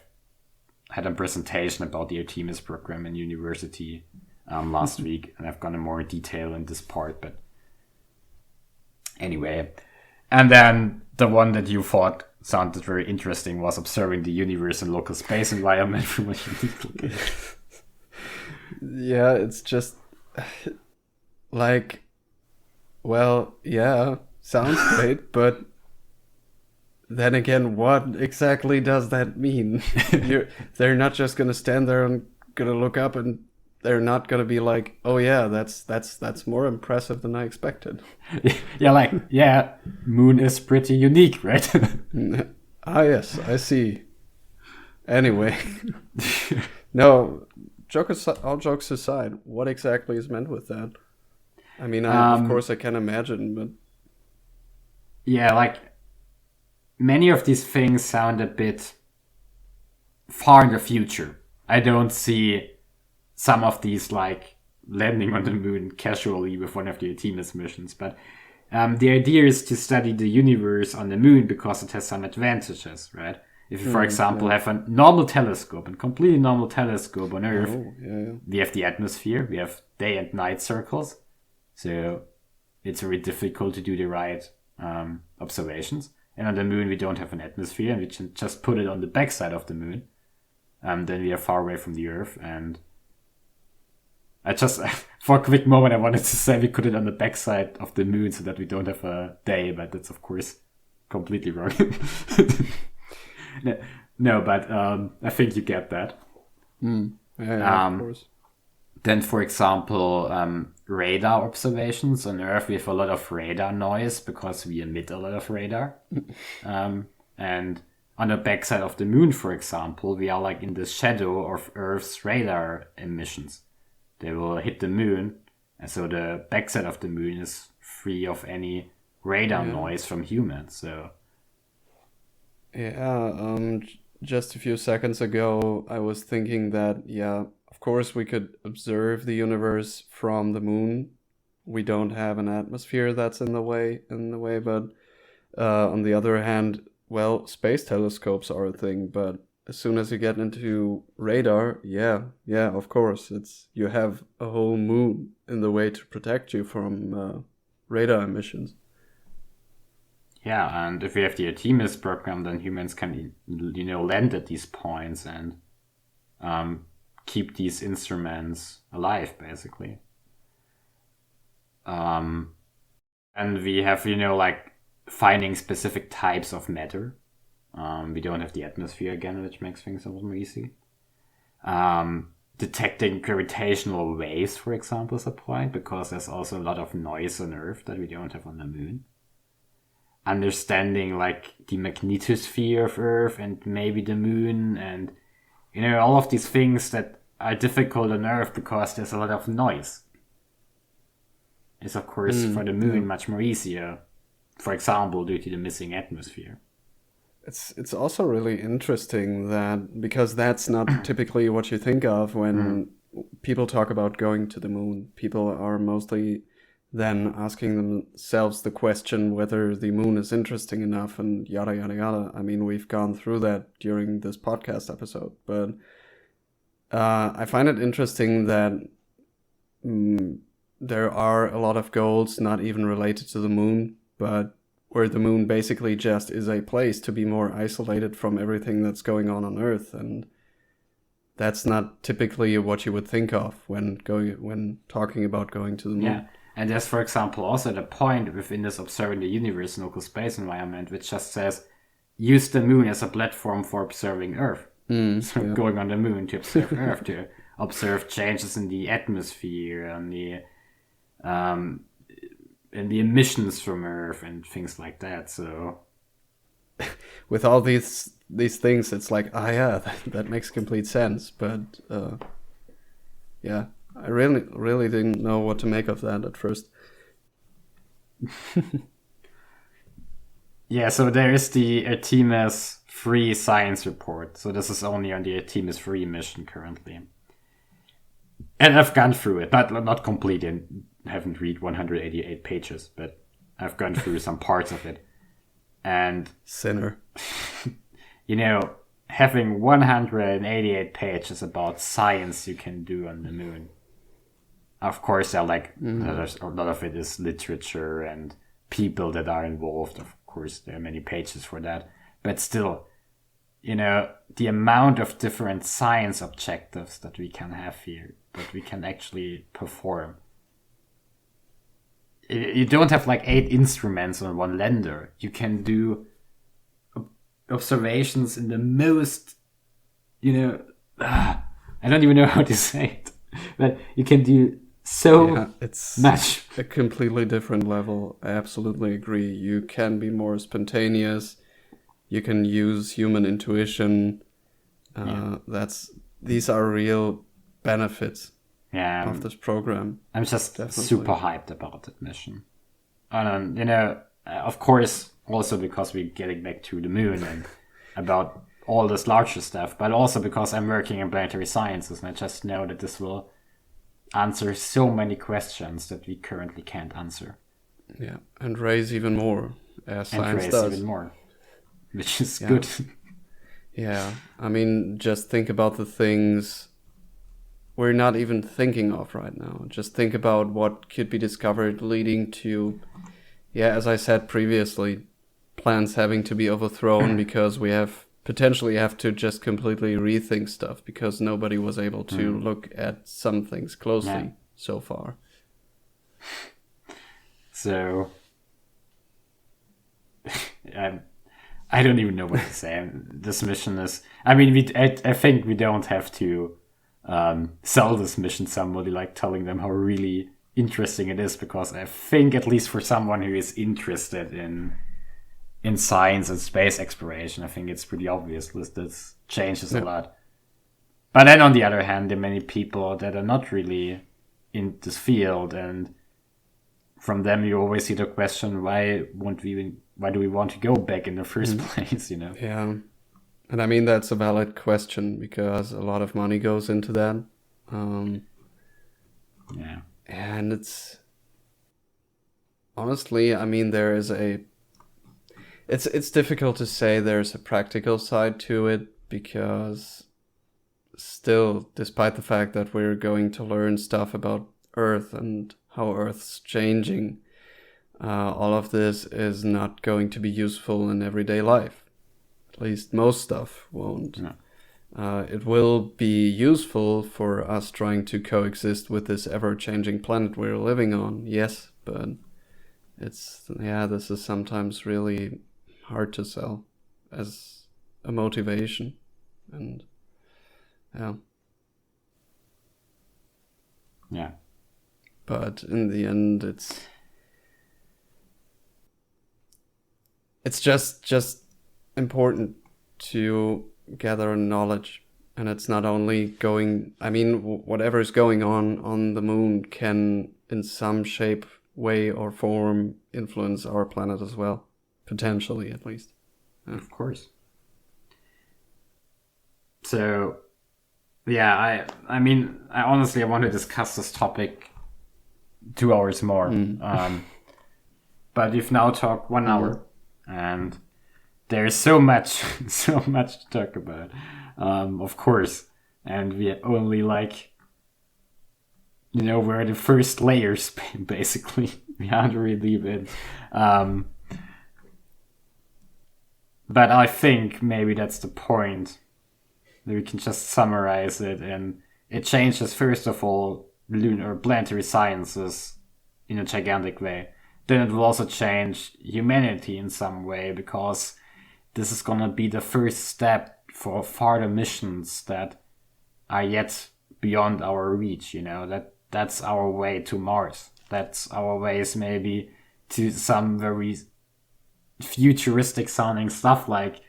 had a presentation about the Artemis program in university last week, and I've gone in more detail in this part, but anyway. And then the one that you thought sounded very interesting was observing the universe in local space environment from a unique location. Yeah, it's just like, well, yeah, sounds great, but then again, what exactly does that mean? They're not just gonna stand there and gonna look up, and they're not gonna be like, "Oh yeah, that's more impressive than I expected." Yeah, Moon is pretty unique, right? Ah, yes, I see. Anyway, no, all jokes aside, what exactly is meant with that? I mean, of course I can imagine, but yeah, like many of these things sound a bit far in the future. I don't see some of these like landing on the moon casually with one of the Artemis missions, but the idea is to study the universe on the moon because it has some advantages, right? If you, for example, have a normal telescope, a completely normal telescope on Earth, we have the atmosphere, we have day and night circles, so it's very difficult to do the right observations. And on the moon, we don't have an atmosphere, and we can just put it on the backside of the moon. Then we are far away from the Earth, and I just, for a quick moment, I wanted to say we put it on the backside of the moon so that we don't have a day, but that's, of course, completely wrong. No, but I think you get that. Yeah, of course. Then, for example, radar observations. On Earth, we have a lot of radar noise because we emit a lot of radar. And on the backside of the moon, for example, we are like in the shadow of Earth's radar emissions. They will hit the moon, and so the backside of the moon is free of any radar noise from humans. So, just a few seconds ago, I was thinking that, of course, we could observe the universe from the moon. We don't have an atmosphere that's in the way, but on the other hand, well, space telescopes are a thing, but as soon as you get into radar, of course, you have a whole moon in the way to protect you from radar emissions. Yeah, and if we have the Artemis program, then humans can, land at these points and keep these instruments alive, basically. And we have, like finding specific types of matter. We don't have the atmosphere again, which makes things a little more easy. Detecting gravitational waves, for example, is a point, because there's also a lot of noise on Earth that we don't have on the moon. Understanding, like, the magnetosphere of Earth and maybe the moon, and, all of these things that are difficult on Earth because there's a lot of noise. It's, of course, for the moon much more easier, for example, due to the missing atmosphere. It's also really interesting that, because that's not typically what you think of when people talk about going to the moon. People are mostly then asking themselves the question whether the moon is interesting enough and yada, yada, yada. I mean, we've gone through that during this podcast episode, but I find it interesting that there are a lot of goals not even related to the moon, but where the moon basically just is a place to be more isolated from everything that's going on Earth, and that's not typically what you would think of when talking about going to the moon. Yeah, and there's, for example, also the point within this observing the universe in local space environment, which just says use the moon as a platform for observing Earth. Going on the moon to observe Earth, to observe changes in the atmosphere and the emissions from Earth and things like that. So, with all these things, it's like, that makes complete sense. But I really didn't know what to make of that at first. Yeah, so there is the Artemis 3 science report. So this is only on the Artemis 3 mission currently. And I've gone through it, not completely. I haven't read 188 pages, but I've gone through some parts of it. And sinner. Having 188 pages about science you can do on the moon. Of course, there's a lot of it is literature and people that are involved. Of course, there are many pages for that. But still, the amount of different science objectives that we can have here, that we can actually perform. You don't have like 8 instruments on one lander. You can do observations in the most, I don't even know how to say it, but you can do it's much. A completely different level. I absolutely agree. You can be more spontaneous. You can use human intuition. These are real benefits of this program. I'm just super hyped about that mission. And, of course, also because we're getting back to the moon and about all this larger stuff, but also because I'm working in planetary sciences, and I just know that this will answer so many questions that we currently can't answer. Yeah, and raise even more, as science raise does. even more, which is good. Yeah, I mean, just think about the things we're not even thinking of right now. Just think about what could be discovered leading to, as I said previously, plans having to be overthrown because we potentially have to just completely rethink stuff because nobody was able to look at some things closely so far. So, I don't even know what to say. This mission is... I mean, I think we don't have to sell this mission to somebody, like telling them how really interesting it is, because I think, at least for someone who is interested in science and space exploration, I think it's pretty obvious this changes a lot. But then on the other hand, there are many people that are not really in this field, and from them you always see the question, why do we want to go back in the first place, you know? Yeah. And I mean, that's a valid question because a lot of money goes into that. Yeah. And it's... Honestly, I mean, there is it's difficult to say there's a practical side to it because still, despite the fact that we're going to learn stuff about Earth and how Earth's changing, all of this is not going to be useful in everyday life. At least most stuff won't. No. It will be useful for us trying to coexist with this ever-changing planet we're living on, yes, but this is sometimes really hard to sell as a motivation, and yeah. But in the end, it's just important to gather knowledge, and it's not only whatever is going on the moon can in some shape, way or form influence our planet as well, potentially at least. Of course. So I honestly want to discuss this topic 2 hours more, but we've now talked 1 hour, and there's so much to talk about, of course, and we only we're the first layers, basically. We haven't really been, but I think maybe that's the point, that we can just summarize it, and it changes, first of all, lunar planetary sciences in a gigantic way. Then it will also change humanity in some way, because this is gonna be the first step for further missions that are yet beyond our reach, that's our way to Mars. That's our ways maybe to some very futuristic sounding stuff, like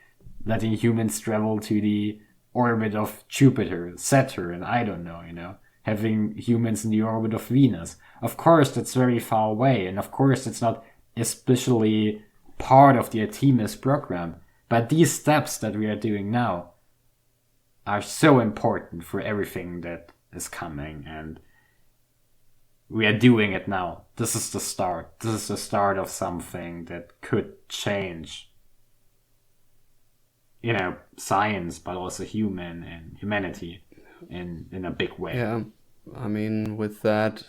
letting humans travel to the orbit of Jupiter, Saturn, I don't know, having humans in the orbit of Venus. Of course, that's very far away, and of course, it's not especially part of the Artemis program. But these steps that we are doing now are so important for everything that is coming, and we are doing it now. This is the start. This is the start of something that could change, science, but also humanity in a big way. Yeah, I mean, with that,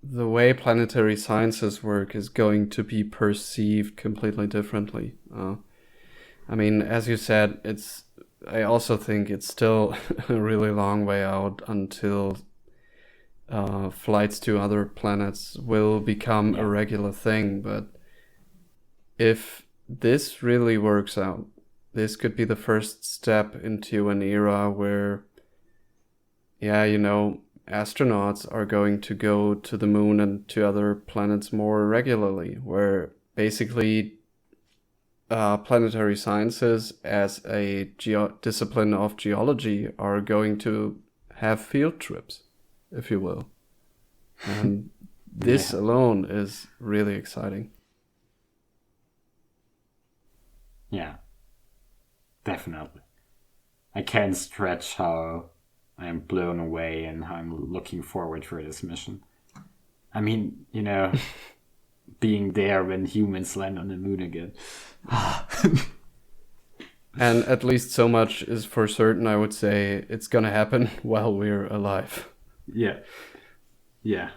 the way planetary sciences work is going to be perceived completely differently. As you said, I also think it's still a really long way out until flights to other planets will become a regular thing. But if this really works out, this could be the first step into an era where, astronauts are going to go to the moon and to other planets more regularly, where basically planetary sciences as a discipline of geology are going to have field trips, if you will. And this alone is really exciting. Yeah. Definitely. I can't stretch how I am blown away and how I'm looking forward for this mission. I mean, being there when humans land on the moon again. And at least so much is for certain, I would say it's gonna happen while we're alive. Yeah. Yeah.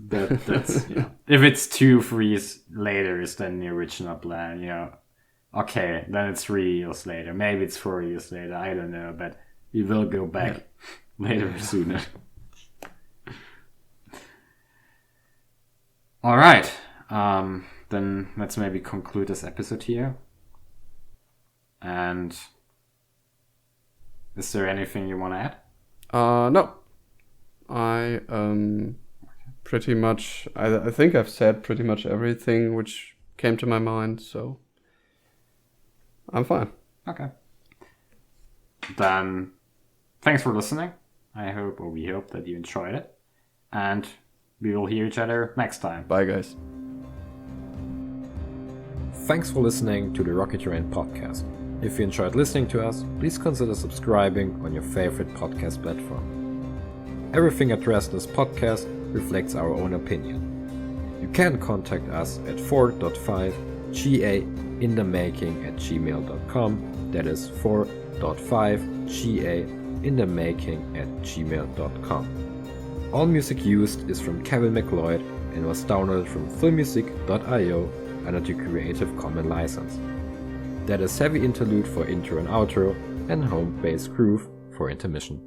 That's yeah. If it's 2-3 years later than the original plan, okay, then it's 3 years later. Maybe it's 4 years later. I don't know, but we will go back later or sooner. All right. Then let's maybe conclude this episode here. And is there anything you want to add? No. I pretty much, I think I've said pretty much everything which came to my mind, so I'm fine. Okay. Then thanks for listening. We hope that you enjoyed it. And we will hear each other next time. Bye, guys. Thanks for listening to the RockyTerrain podcast. If you enjoyed listening to us, please consider subscribing on your favorite podcast platform. Everything addressed in this podcast reflects our own opinion. You can contact us at 4.5gainthemaking@gmail.com. That is 4.5gainthemaking@gmail.com. All music used is from Kevin MacLeod and was downloaded from filmmusic.io under the Creative Commons license. That is heavy interlude for intro and outro and home bass groove for intermission.